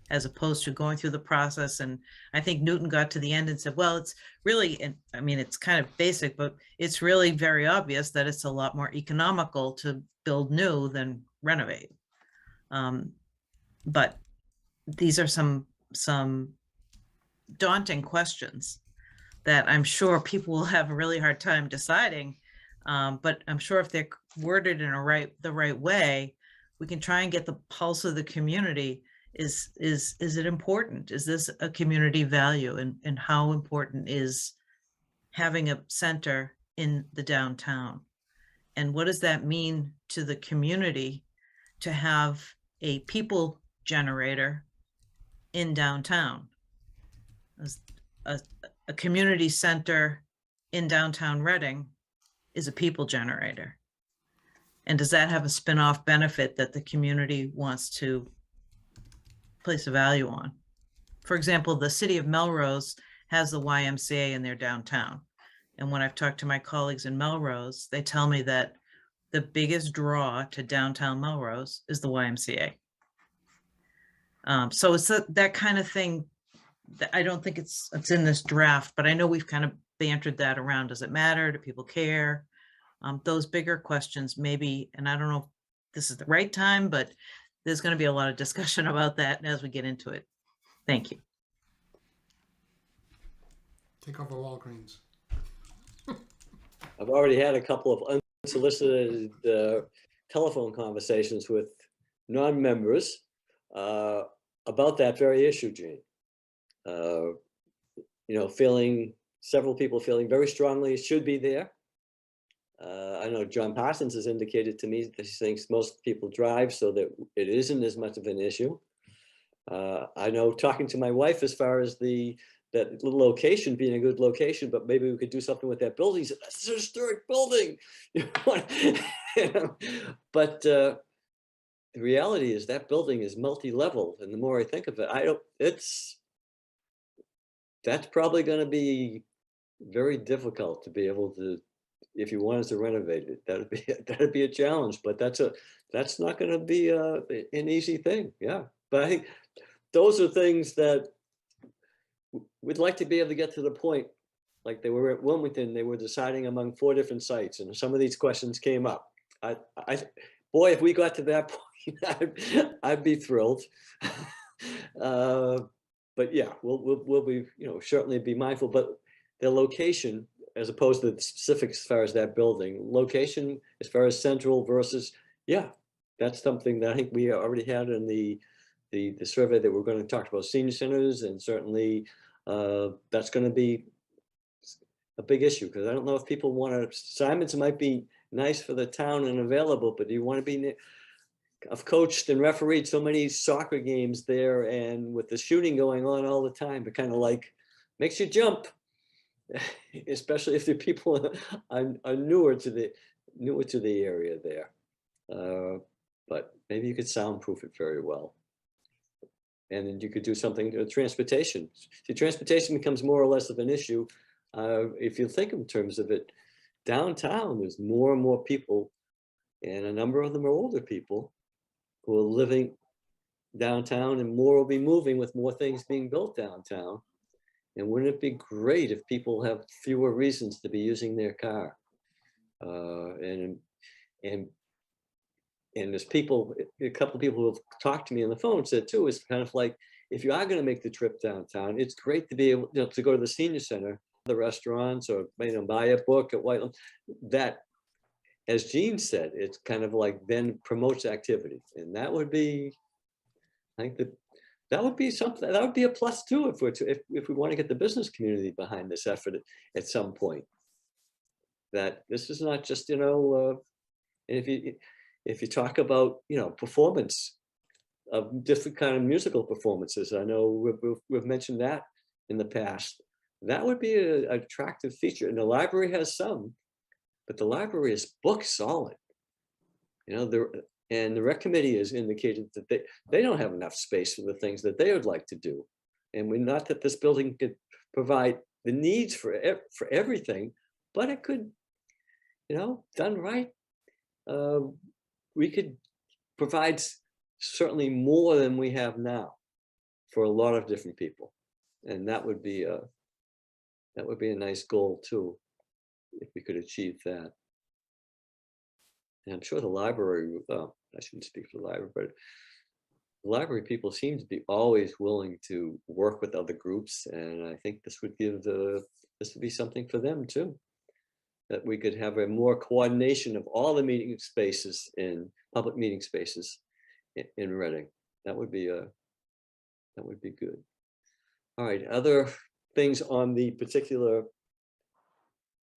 as opposed to going through the process? And I think Newton got to the end and said, well, it's really, and I mean, it's kind of basic, but it's really very obvious that it's a lot more economical to build new than renovate. But these are some daunting questions that I'm sure people will have a really hard time deciding. But I'm sure if they're worded in the right way, we can try and get the pulse of the community. Is it important? Is this a community value? And how important is having a center in the downtown? And what does that mean to the community to have a people generator in downtown? A community center in downtown Reading is a people generator. And does that have a spin-off benefit that the community wants to place a value on? For example, the city of Melrose has the YMCA in their downtown. And when I've talked to my colleagues in Melrose, they tell me that the biggest draw to downtown Melrose is the YMCA. So it's that kind of thing that I don't think it's in this draft, but I know we've kind of bantered that around. Does it matter? Do people care? Those bigger questions maybe, and I don't know if this is the right time, but there's going to be a lot of discussion about that as we get into it. Thank you. Take over Walgreens. I've already had a couple of unsolicited telephone conversations with non-members about that very issue, Gene. Several people feeling very strongly it should be there. I know John Parsons has indicated to me that he thinks most people drive, so that it isn't as much of an issue. I know, talking to my wife, as far as that little location being a good location, but maybe we could do something with that building. He said, that's a historic building. But the reality is that building is multi-level, and the more I think of it, that's probably going to be very difficult to be able to, if you wanted to renovate it. That'd be a challenge, but that's not going to be an easy thing. Yeah, but I think those are things that we'd like to be able to get to the point, like they were at Wilmington. They were deciding among 4 different sites, and some of these questions came up. Boy, if we got to that point, I'd be thrilled. But yeah, we'll be, certainly be mindful. But the location, as opposed to the specifics as far as that building, location as far as central versus, yeah, that's something that I think we already had in the survey that we're going to talk about senior centers, and certainly that's going to be a big issue, because I don't know if people want to. Simon's might be nice for the town and available, but do you want to be? I've coached and refereed so many soccer games there, and with the shooting going on all the time, it kind of like makes you jump, especially if the people are newer to the area there. But maybe you could soundproof it very well. And then you could do something to transportation. See, transportation becomes more or less of an issue. If you think in terms of it, downtown, there's more and more people, and a number of them are older people who are living downtown, and more will be moving with more things being built downtown. And wouldn't it be great if people have fewer reasons to be using their car? And there's people, a couple of people who have talked to me on the phone said too, it's kind of like, if you are going to make the trip downtown, it's great to be able to go to the senior center, the restaurants, or buy a book at Whiteland. That, as Gene said, it's kind of like then promotes activity, and that would be, I think that would be something, that would be a plus too, if we want to get the business community behind this effort at some point. That this is not just, if you talk about, performance of different kind of musical performances, I know we've mentioned that in the past. That would be an attractive feature, and the library has some, but the library is book solid. And the rec committee has indicated that they don't have enough space for the things that they would like to do. And we're not that this building could provide the needs for everything, but it could, done right, we could provide certainly more than we have now for a lot of different people. And that would be a nice goal too, if we could achieve that. And I'm sure the library, I shouldn't speak for the library, but the library people seem to be always willing to work with other groups. And I think this would be something for them too, that we could have a more coordination of all the meeting spaces in public meeting spaces in Reading. That would be good. All right, other things on the particular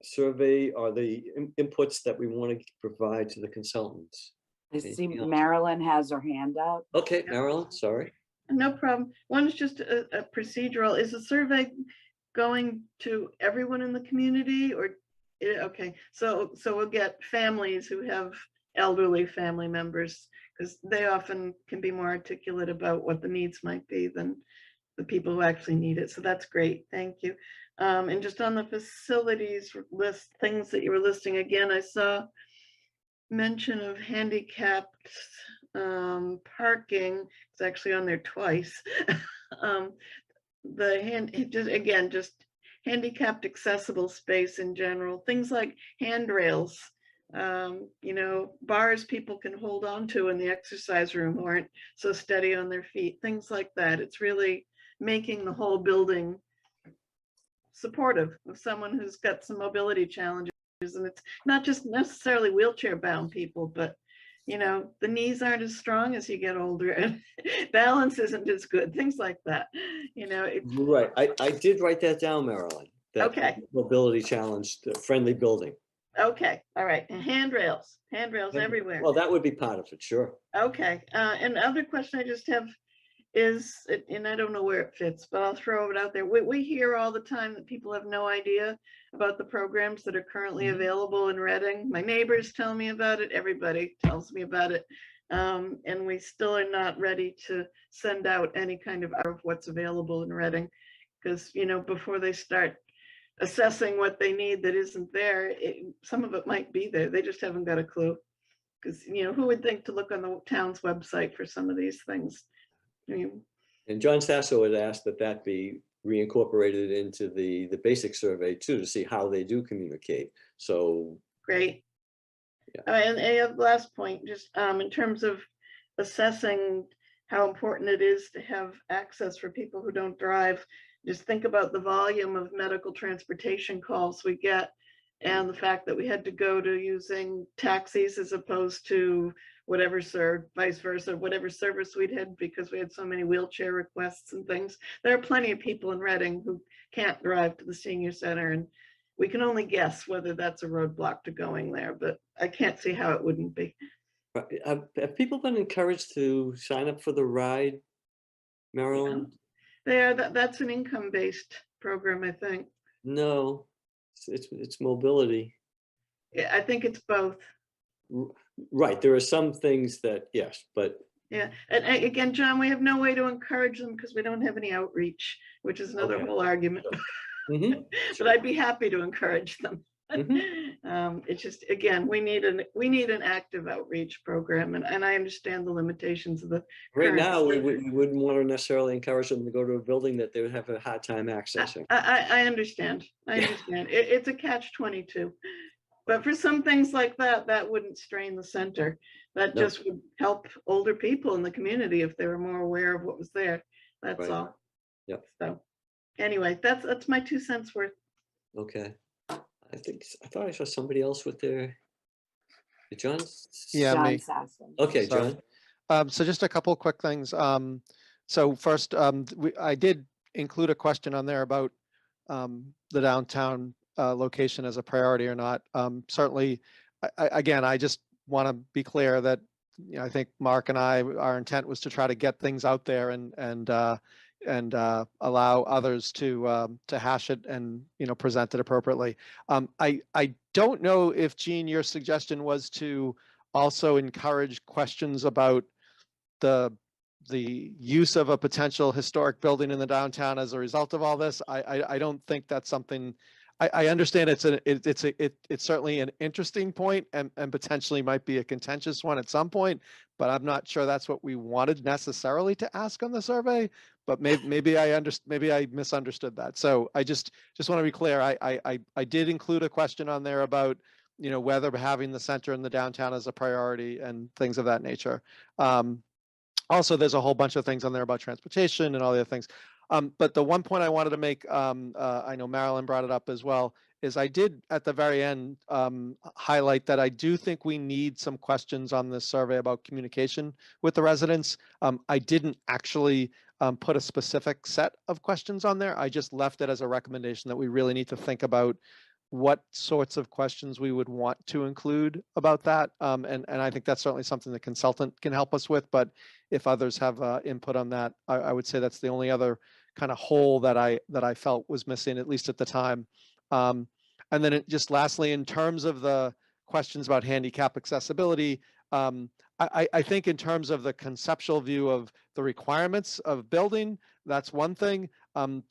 survey are the inputs that we want to provide to the consultants. I see Anything else? Marilyn has her hand up. Okay, Marilyn, sorry. No problem. One is just a procedural. Is the survey going to everyone in the community, or, okay, so we'll get families who have elderly family members, because they often can be more articulate about what the needs might be than the people who actually need it. So that's great. Thank you. And just on the facilities list, things that you were listing again, I saw mention of handicapped parking. It's actually on there twice. Just handicapped accessible space in general, things like handrails, bars people can hold on to in the exercise room aren't so steady on their feet, things like that. It's really making the whole building supportive of someone who's got some mobility challenges. And it's not just necessarily wheelchair bound people, but the knees aren't as strong as you get older and balance isn't as good, things like that. Right. I did write that down, Marilyn. That Okay. mobility challenged friendly building. Okay, all right, and handrails everywhere. Well, that would be part of it, sure. Okay, and the other question I just have is, and I don't know where it fits, but I'll throw it out there. We hear all the time that people have no idea about the programs that are currently available in Reading. My neighbors tell me about it, everybody tells me about it. And we still are not ready to send out any kind of what's available in Reading. Because, before they start assessing what they need that isn't there, some of it might be there. They just haven't got a clue. Because, who would think to look on the town's website for some of these things? And John Sasso had asked that be reincorporated into the basic survey too, to see how they do communicate. So great. Yeah. And a last point, just in terms of assessing how important it is to have access for people who don't drive, just think about the volume of medical transportation calls we get and the fact that we had to go to using taxis as opposed to whatever vice versa, whatever service we'd had, because we had so many wheelchair requests and things. There are plenty of people in Reading who can't drive to the senior center, and we can only guess whether that's a roadblock to going there, but I can't see how it wouldn't be. have people been encouraged to sign up for the ride, Marilyn? That's an income-based program, I think. No, it's mobility. Yeah, I think it's both. Right, there are some things that, yes, but yeah, and again, John, we have no way to encourage them because we don't have any outreach, which is another whole argument. But I'd be happy to encourage them. It's just, again, we need an active outreach program, and I understand the limitations of the right now we wouldn't want to necessarily encourage them to go to a building that they would have a hard time accessing. I understand. It's a catch-22. But for some things like that wouldn't strain the center. That just would help older people in the community if they were more aware of what was there. That's Right. all. Yep. So anyway, that's my 2 cents worth. Okay. I thought I saw somebody else with their, John? Yeah, John me. Sassen. Okay, Sorry. John. So just a couple of quick things. So first, I did include a question on there about the downtown location as a priority or not. Certainly, again, I just want to be clear that I think Mark and our intent was to try to get things out there and allow others to hash it and present it appropriately. I don't know if, Jean, your suggestion was to also encourage questions about the use of a potential historic building in the downtown as a result of all this. I don't think that's something. I understand it's certainly an interesting point and potentially might be a contentious one at some point, but I'm not sure that's what we wanted necessarily to ask on the survey. But maybe I misunderstood that. So I just want to be clear. I did include a question on there about whether having the center in the downtown is a priority and things of that nature. Also, there's a whole bunch of things on there about transportation and all the other things. But the one point I wanted to make, I know Marilyn brought it up as well, is I did at the very end highlight that I do think we need some questions on this survey about communication with the residents. I didn't actually put a specific set of questions on there. I just left it as a recommendation that we really need to think about what sorts of questions we would want to include about that. And I think that's certainly something the consultant can help us with. But if others have input on that, I would say that's the only other kind of hole that I felt was missing, at least at the time. And then just lastly, in terms of the questions about handicap accessibility, I think in terms of the conceptual view of the requirements of building, that's one thing.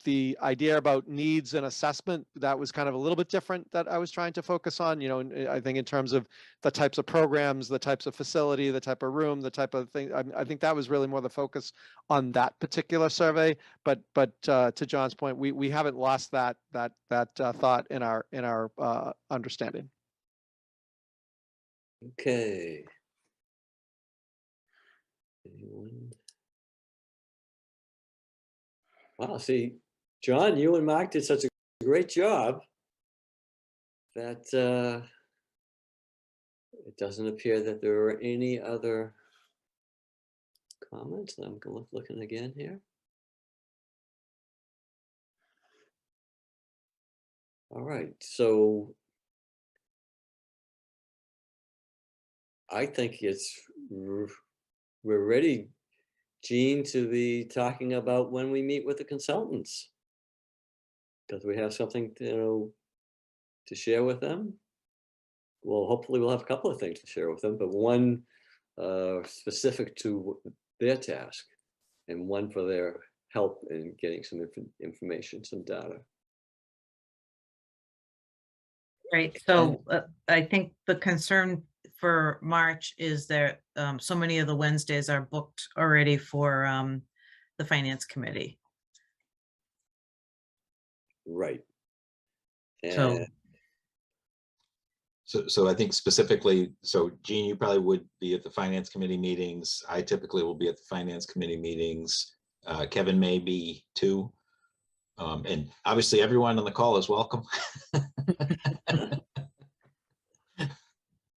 The idea about needs and assessment, that was kind of a little bit different that I was trying to focus on, you know, and I think in terms of the types of programs, the types of facility, the type of room, the type of thing. I think that was really more the focus on that particular survey. But to John's point, we haven't lost that thought in our understanding. Okay. Anyone? Wow, see, John, you and Mark did such a great job that it doesn't appear that there are any other comments. I'm looking again here. All right, so I think we're ready, Gene, to be talking about when we meet with the consultants. Because we have something to share with them. Well, hopefully we'll have a couple of things to share with them, but one specific to their task and one for their help in getting some information, some data. Right, so I think the concern for March is that so many of the Wednesdays are booked already for the Finance Committee. Right. So, So I think specifically, so Gene, you probably would be at the Finance Committee meetings. I typically will be at the Finance Committee meetings. Kevin may be too. And obviously everyone on the call is welcome.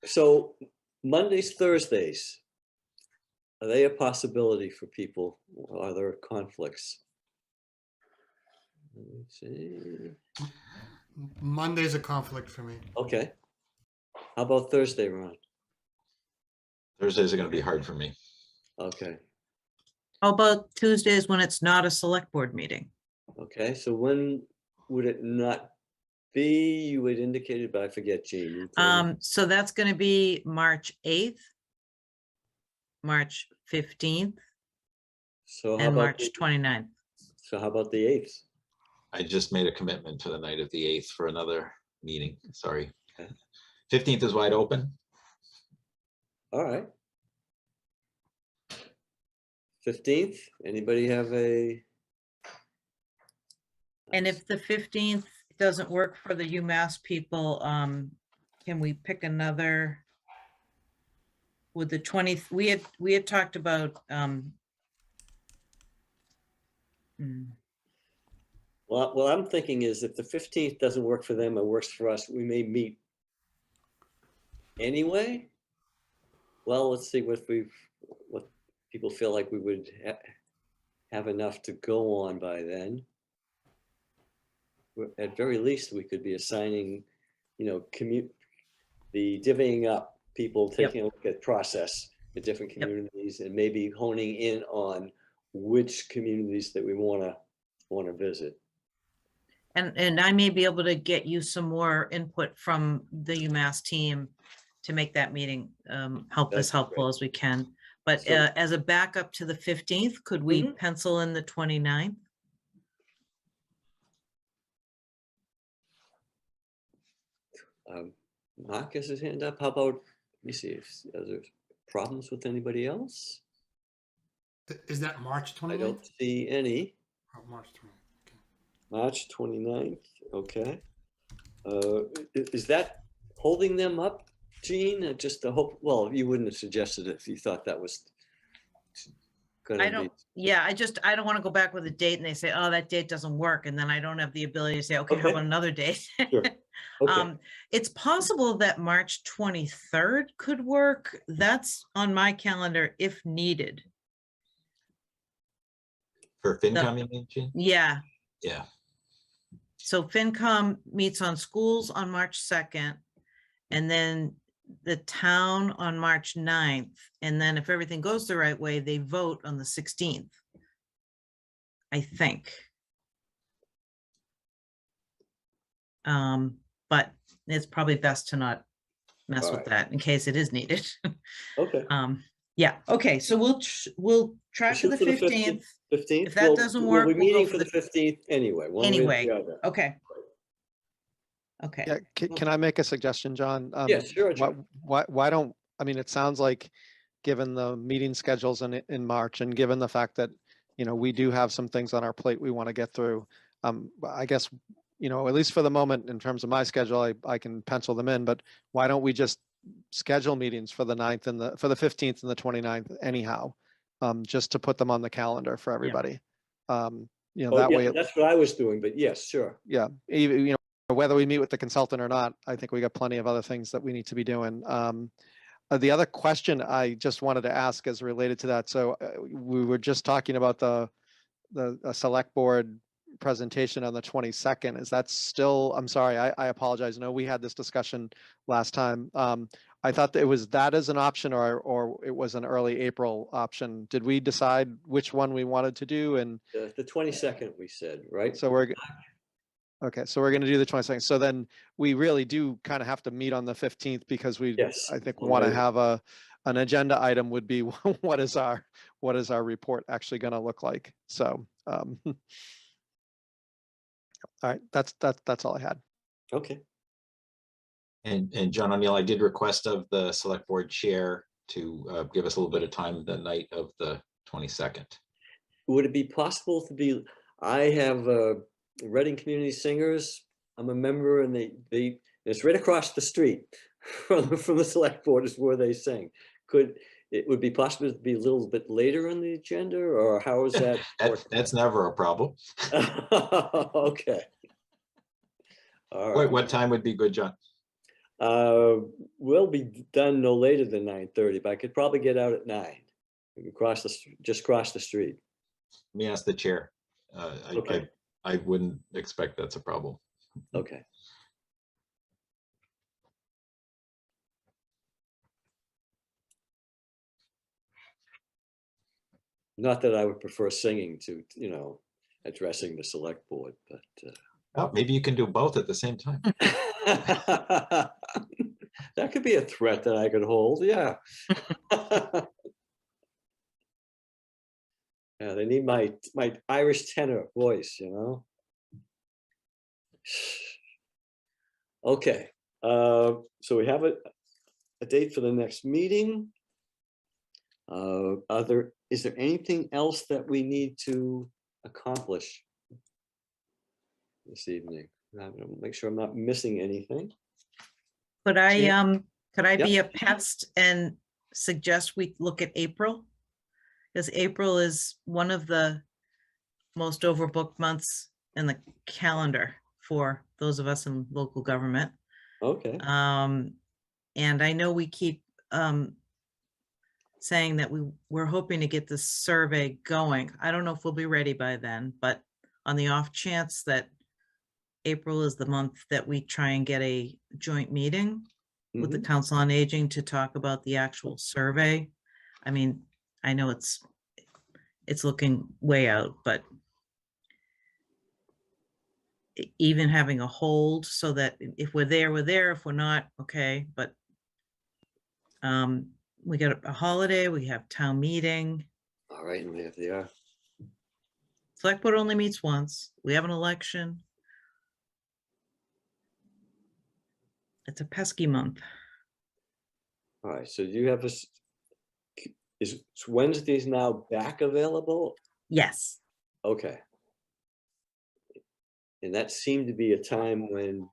So Mondays, Thursdays, are they a possibility for people? Are there conflicts? Let me see. Monday's a conflict for me. Okay. How about Thursday, Ron? Thursdays are going to be hard for me. Okay. how about Tuesdays when it's not a select board meeting? Okay, so when would it not be? You had indicated, but I forget, Gene. You told me. So that's going to be March 8th, March 15th, So how and about March 29th. So how about the 8th? I just made a commitment for the night of the 8th for another meeting. Sorry. Okay. 15th is wide open. All right. 15th, anybody have a? And if the 15th doesn't work for the UMass people, can we pick another? With the 20th, we had talked about, Well, what I'm thinking is if the 15th doesn't work for them, it works for us, we may meet anyway. Well, let's see what people feel like we would have enough to go on by then. At very least, we could be assigning, the divvying up, people taking a look at process in different communities and maybe honing in on which communities that we want to visit. and I may be able to get you some more input from the UMass team to make that meeting help as helpful as we can. But So- as a backup to the 15th, could we pencil in the 29th? Mark has his hand up. How about, let me see, are there problems with anybody else? Is that March I 29th? don't see any. Oh, March 29th. Okay. March 29th, okay. Is that holding them up, Gene? Just the hope, well, you wouldn't have suggested it if you thought that was gonna I be. don't, yeah, I don't want to go back with a date and they say, oh, that date doesn't work. And then I don't have the ability to say, okay, how Okay. about another date? Sure. Okay. It's possible that March 23rd could work. That's on my calendar if needed. For FinCom, you mean, Gene? Yeah. Yeah. So FinCom meets on schools on March 2nd, and then the town on March 9th. And then if everything goes the right way, they vote on the 16th. I think. But it's probably best to not mess All with right. that in case it is needed. Okay. Yeah, okay, so we'll try for Shoot the 15th. 15th. If that doesn't We'll work, be we'll go meeting for for the the- 15th anyway. one way or the Anyway, other. okay. Okay. Yeah, can I make a suggestion, John? Yes, sure, John. Why don't, I mean, it sounds like, given the meeting schedules in March and given the fact that, you know, we do have some things on our plate we want to get through, I guess, you know, at least for the moment, in terms of my schedule, I can pencil them in, but why don't we just schedule meetings for the 9th and for the 15th and the 29th anyhow, just to put them on the calendar for everybody. You know, Oh, that yeah, way, that's what I was doing, but yes, sure. yeah, even, you know, whether we meet with the consultant or not, I think we got plenty of other things that we need to be doing. The other question I just wanted to ask is related to that. So we were just talking about the select board presentation on the 22nd. Is that still, I'm sorry, I apologize. No, we had this discussion last time. I thought that it was that as an option or it was an early April option. Did we decide which one we wanted to do? And The 22nd, we said, right? so okay, so we're going to do the 22nd. So then we really do kind of have to meet on the 15th because we, Yes. I think, one want to way- have an agenda item would be what is our report actually going to look like? So, all right, that's all I had. Okay. And John O'Neill, I did request of the select board chair to give us a little bit of time the night of the 22nd. Would it be possible to be, I have Reading Community Singers. I'm a member and it's right across the street from the select board is where they sing. It would be possible to be a little bit later on the agenda, or how is that? That's never a problem. Okay. All right. What time would be good, John? We'll be done no later than 9:30, but I could probably get out at 9. We can just cross the street. Let me ask the chair. Okay. I wouldn't expect that's a problem. Okay. Not that I would prefer singing to, you know, addressing the select board, but Oh, maybe you can do both at the same time. that could be a threat that I could hold. Yeah. Yeah, they need my Irish tenor voice, you know. Okay, so we have a date for the next meeting. Is there anything else that we need to accomplish this evening? I'm gonna make sure I'm not missing anything. Could I Yep. be a pest and suggest we look at April? Because April is one of the most overbooked months in the calendar for those of us in local government. Okay. And I know we keep saying that we're hoping to get this survey going. I don't know if we'll be ready by then, but on the off chance that April is the month that we try and get a joint meeting with the Council on Aging to talk about the actual survey. I mean, I know it's looking way out, but even having a hold so that if we're there, we're there. If we're not, okay. But we got a holiday, we have town meeting. All right, and we have the Select board only meets once. We have an election. It's a pesky month. all right. So do you have is Wednesdays now back available? Yes. Okay. And that seemed to be a time when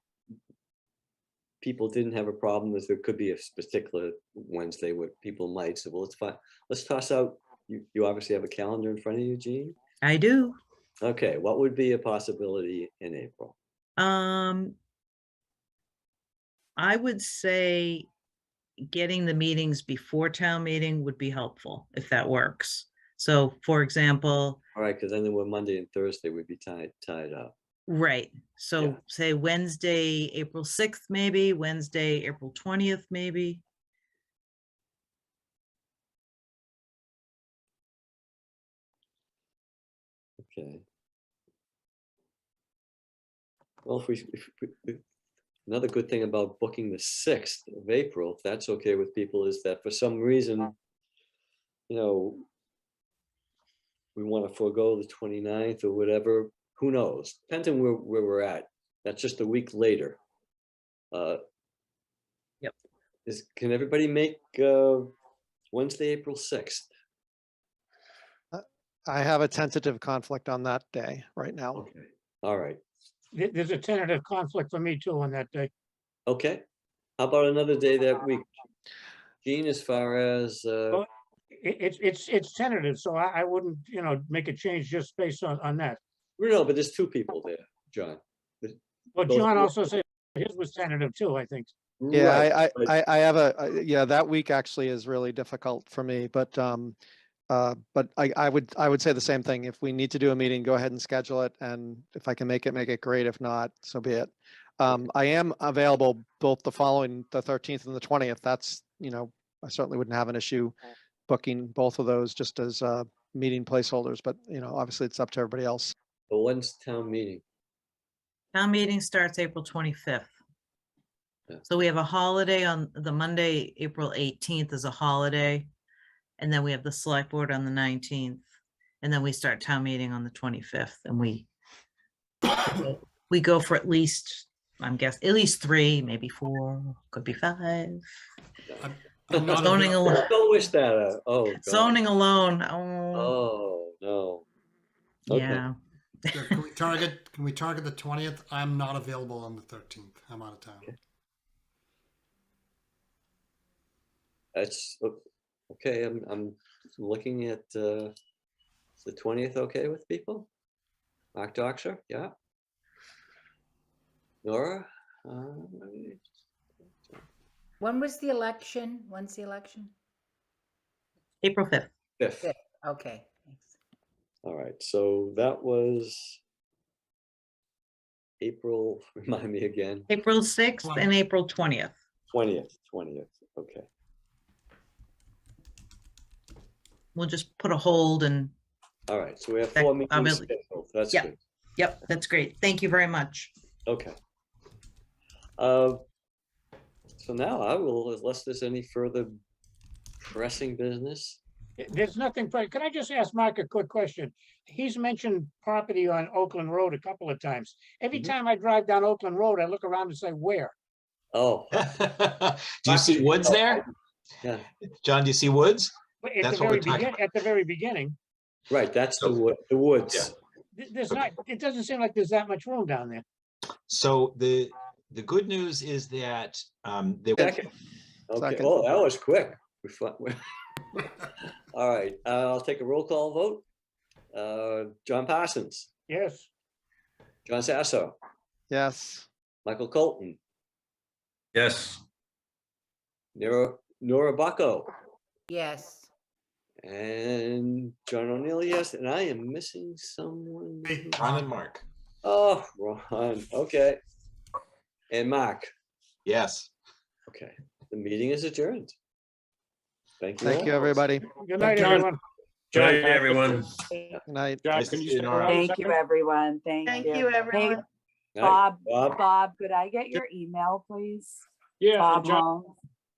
people didn't have a problem with, there could be a particular Wednesday where people might say, well, let's toss out, you obviously have a calendar in front of you, Jean? I do. Okay, what would be a possibility in April? I would say getting the meetings before town meeting would be helpful if that works. So for example, All right, because then there were Monday and Thursday would be tied up. right. So Yeah. say Wednesday, April 6th, maybe Wednesday, April 20th, maybe. Okay. Well, another good thing about booking the 6th of April, if that's okay with people, is that for some reason, you know, we want to forego the 29th or whatever, who knows? Depends on where we're at. That's just a week later. Yep. Can everybody make Wednesday, April 6th? I have a tentative conflict on that day right now. Okay, all right. There's a tentative conflict for me too on that day. Okay, how about another day that week? Gene, as far as, Well, it's tentative, so I wouldn't, you know, make a change just based on that. no, but there's two people there, John. Well, Both- John also said his was tentative too, I think. Yeah, Right, but- I have yeah, that week actually is really difficult for me, but I would say the same thing. If we need to do a meeting, go ahead and schedule it. And if I can make it great. If not, so be it. I am available both the 13th and the 20th. That's, you know, I certainly wouldn't have an issue booking both of those just as meeting placeholders, but you know, obviously it's up to everybody else. But when's town meeting? Town meeting starts April 25th. Yeah. So we have a holiday on the Monday, April 18th is a holiday. And then we have the select board on the 19th. And then we start town meeting on the 25th. And we go for at least, I'm guessing, at least 3, maybe 4, could be 5. I'm not Zoning avail- alone. Don't wish that. Oh, God. Zoning alone. Oh, Oh, no. Okay. yeah. Sure, Can we target the 20th? I'm not available on the 13th. I'm out of town. That's okay. I'm looking at the 20th. Okay with people? Mark Doxer, yeah. Nora, When was the election? When's the election? April 5th. 5th. Okay, thanks. All right. So that was April. Remind me again. April 6th and April 20th. 20th. Okay. We'll just put a hold and, All right. So we have That- 4 meetings really- scheduled. That's Yeah. good. yep, that's great. Thank you very much. Okay. So now I will, unless there's any further pressing business. There's nothing, can I just ask Mark a quick question? He's mentioned property on Oakland Road a couple of times. Every Mhm. time I drive down Oakland Road, I look around and say, where? Oh, Do you see woods there? yeah, John, do you see woods? But at That's the what very we're talking beginning, at the very beginning, right. That's So- the woods. there's not, it doesn't seem like there's that much room down there. So the good news is that there Second. Okay. Second. Oh, that was quick. All right. I'll take a roll call vote. John Parsons, Yes, John Sasso, Yes. Michael Colton, Yes. Nora Bucco, Yes. and John O'Neill. Yes, and I am missing someone. Hey, Ron and Mark. Oh, Ron. Okay. And Mark. Yes. Okay. The meeting is adjourned. Thank you. Thank all. you, everybody. good night, John. everyone. John, Hey, everyone. Good night. John, Nice can to you see you, stick Nora. around a Thank you, second? everyone. Thank Thank you. you, Hey, everyone. Night, Bob, Bob. could I get your email, please? Yeah, and Bob John, Holmes.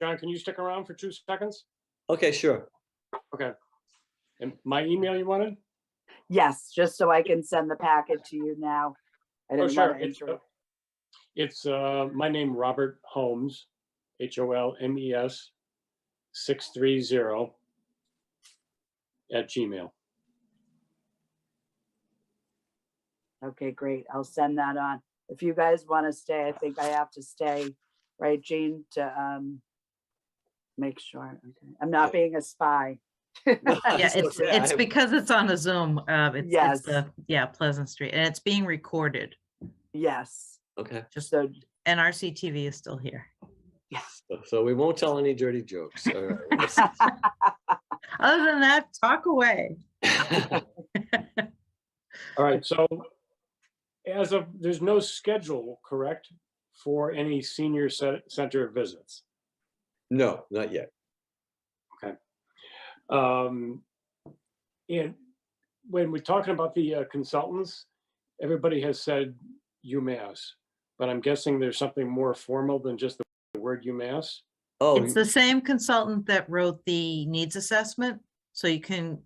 John, can you stick around for 2 seconds? Okay, sure. Okay. And my email you wanted? Yes, just so I can send the packet to you now. I Oh, didn't sure. want to interrupt. It's my name, Robert Holmes, HOLMES 630 @gmail. Okay, great. I'll send that on. If you guys want to stay, I think I have to stay, right, Jean, to make sure. Okay, I'm not being a spy. Yeah, It's it's okay. it's because it's on a Zoom. It's Yes. Pleasant Street, and it's being recorded. Yes, Okay. Just so, NRC TV is still here. yes. So we won't tell any dirty jokes. All right. Other than that, talk away. All right, so as of, there's no schedule, correct, for any senior center visits? No, not yet. And when we're talking about the consultants, everybody has said UMass, but I'm guessing there's something more formal than just the word UMass. Oh, It's the same consultant that wrote the needs assessment. So you can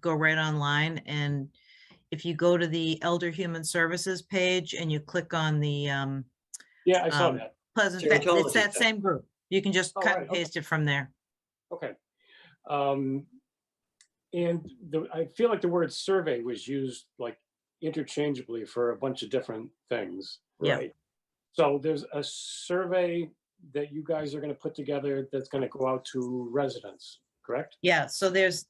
go right online, and if you go to the Elder Human Services page and you click on the Yeah, I saw that. Pleasant, Gerontology it's that tab. same group. You can just Oh, cut right, and okay. paste it from there. Okay. And I feel like the word survey was used like interchangeably for a bunch of different things. Yeah. Right. So there's a survey that you guys are going to put together that's going to go out to residents, correct? Yeah, so there's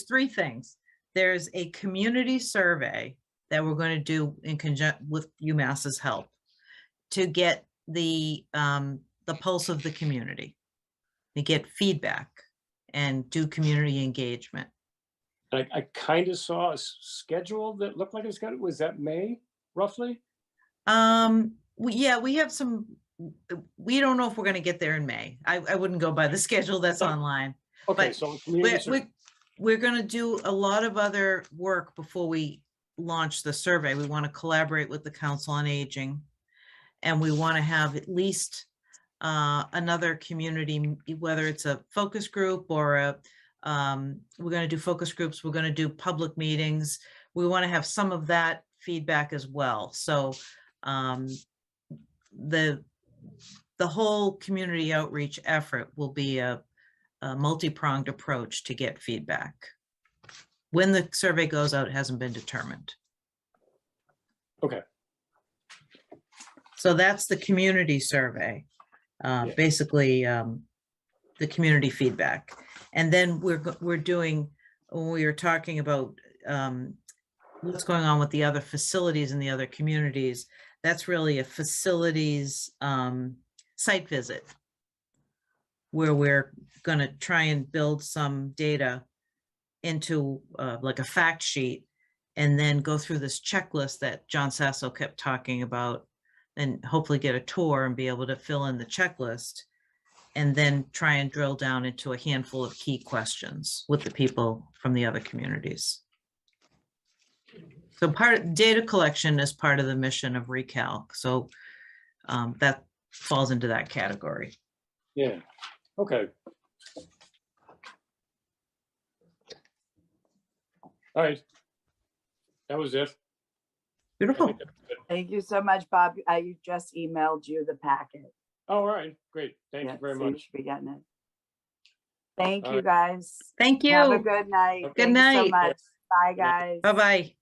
three things. There's a community survey that we're going to do in conjunction with UMass's help to get the pulse of the community, to get feedback and do community engagement. I kind of saw a schedule that looked like it was that May, roughly? We have some, we don't know if we're going to get there in May. I wouldn't go by the schedule that's online. Okay, But so community survey. we're going to do a lot of other work before we launch the survey. We want to collaborate with the Council on Aging, and we want to have at least another community, whether it's a focus group or we're going to do focus groups, we're going to do public meetings. We want to have some of that feedback as well. So the whole community outreach effort will be a multi-pronged approach to get feedback. When the survey goes out, it hasn't been determined. Okay. So that's the community survey, basically the community feedback. And then we're doing, when we were talking about what's going on with the other facilities in the other communities, that's really a facilities site visit, where we're going to try and build some data into like a fact sheet, and then go through this checklist that John Sasso kept talking about, and hopefully get a tour and be able to fill in the checklist, and then try and drill down into a handful of key questions with the people from the other communities. So data collection is part of the mission of Recalc. So that falls into that category. Yeah, okay. All right. That was it. Beautiful. Thank you so much, Bob. I just emailed you the packet. Oh, all right, great. Thank you very So you much. should be getting it. Thank All you, right. guys. Thank you. Have a good night. Okay. Good Thank you so night. much. Bye, guys. Bye-bye.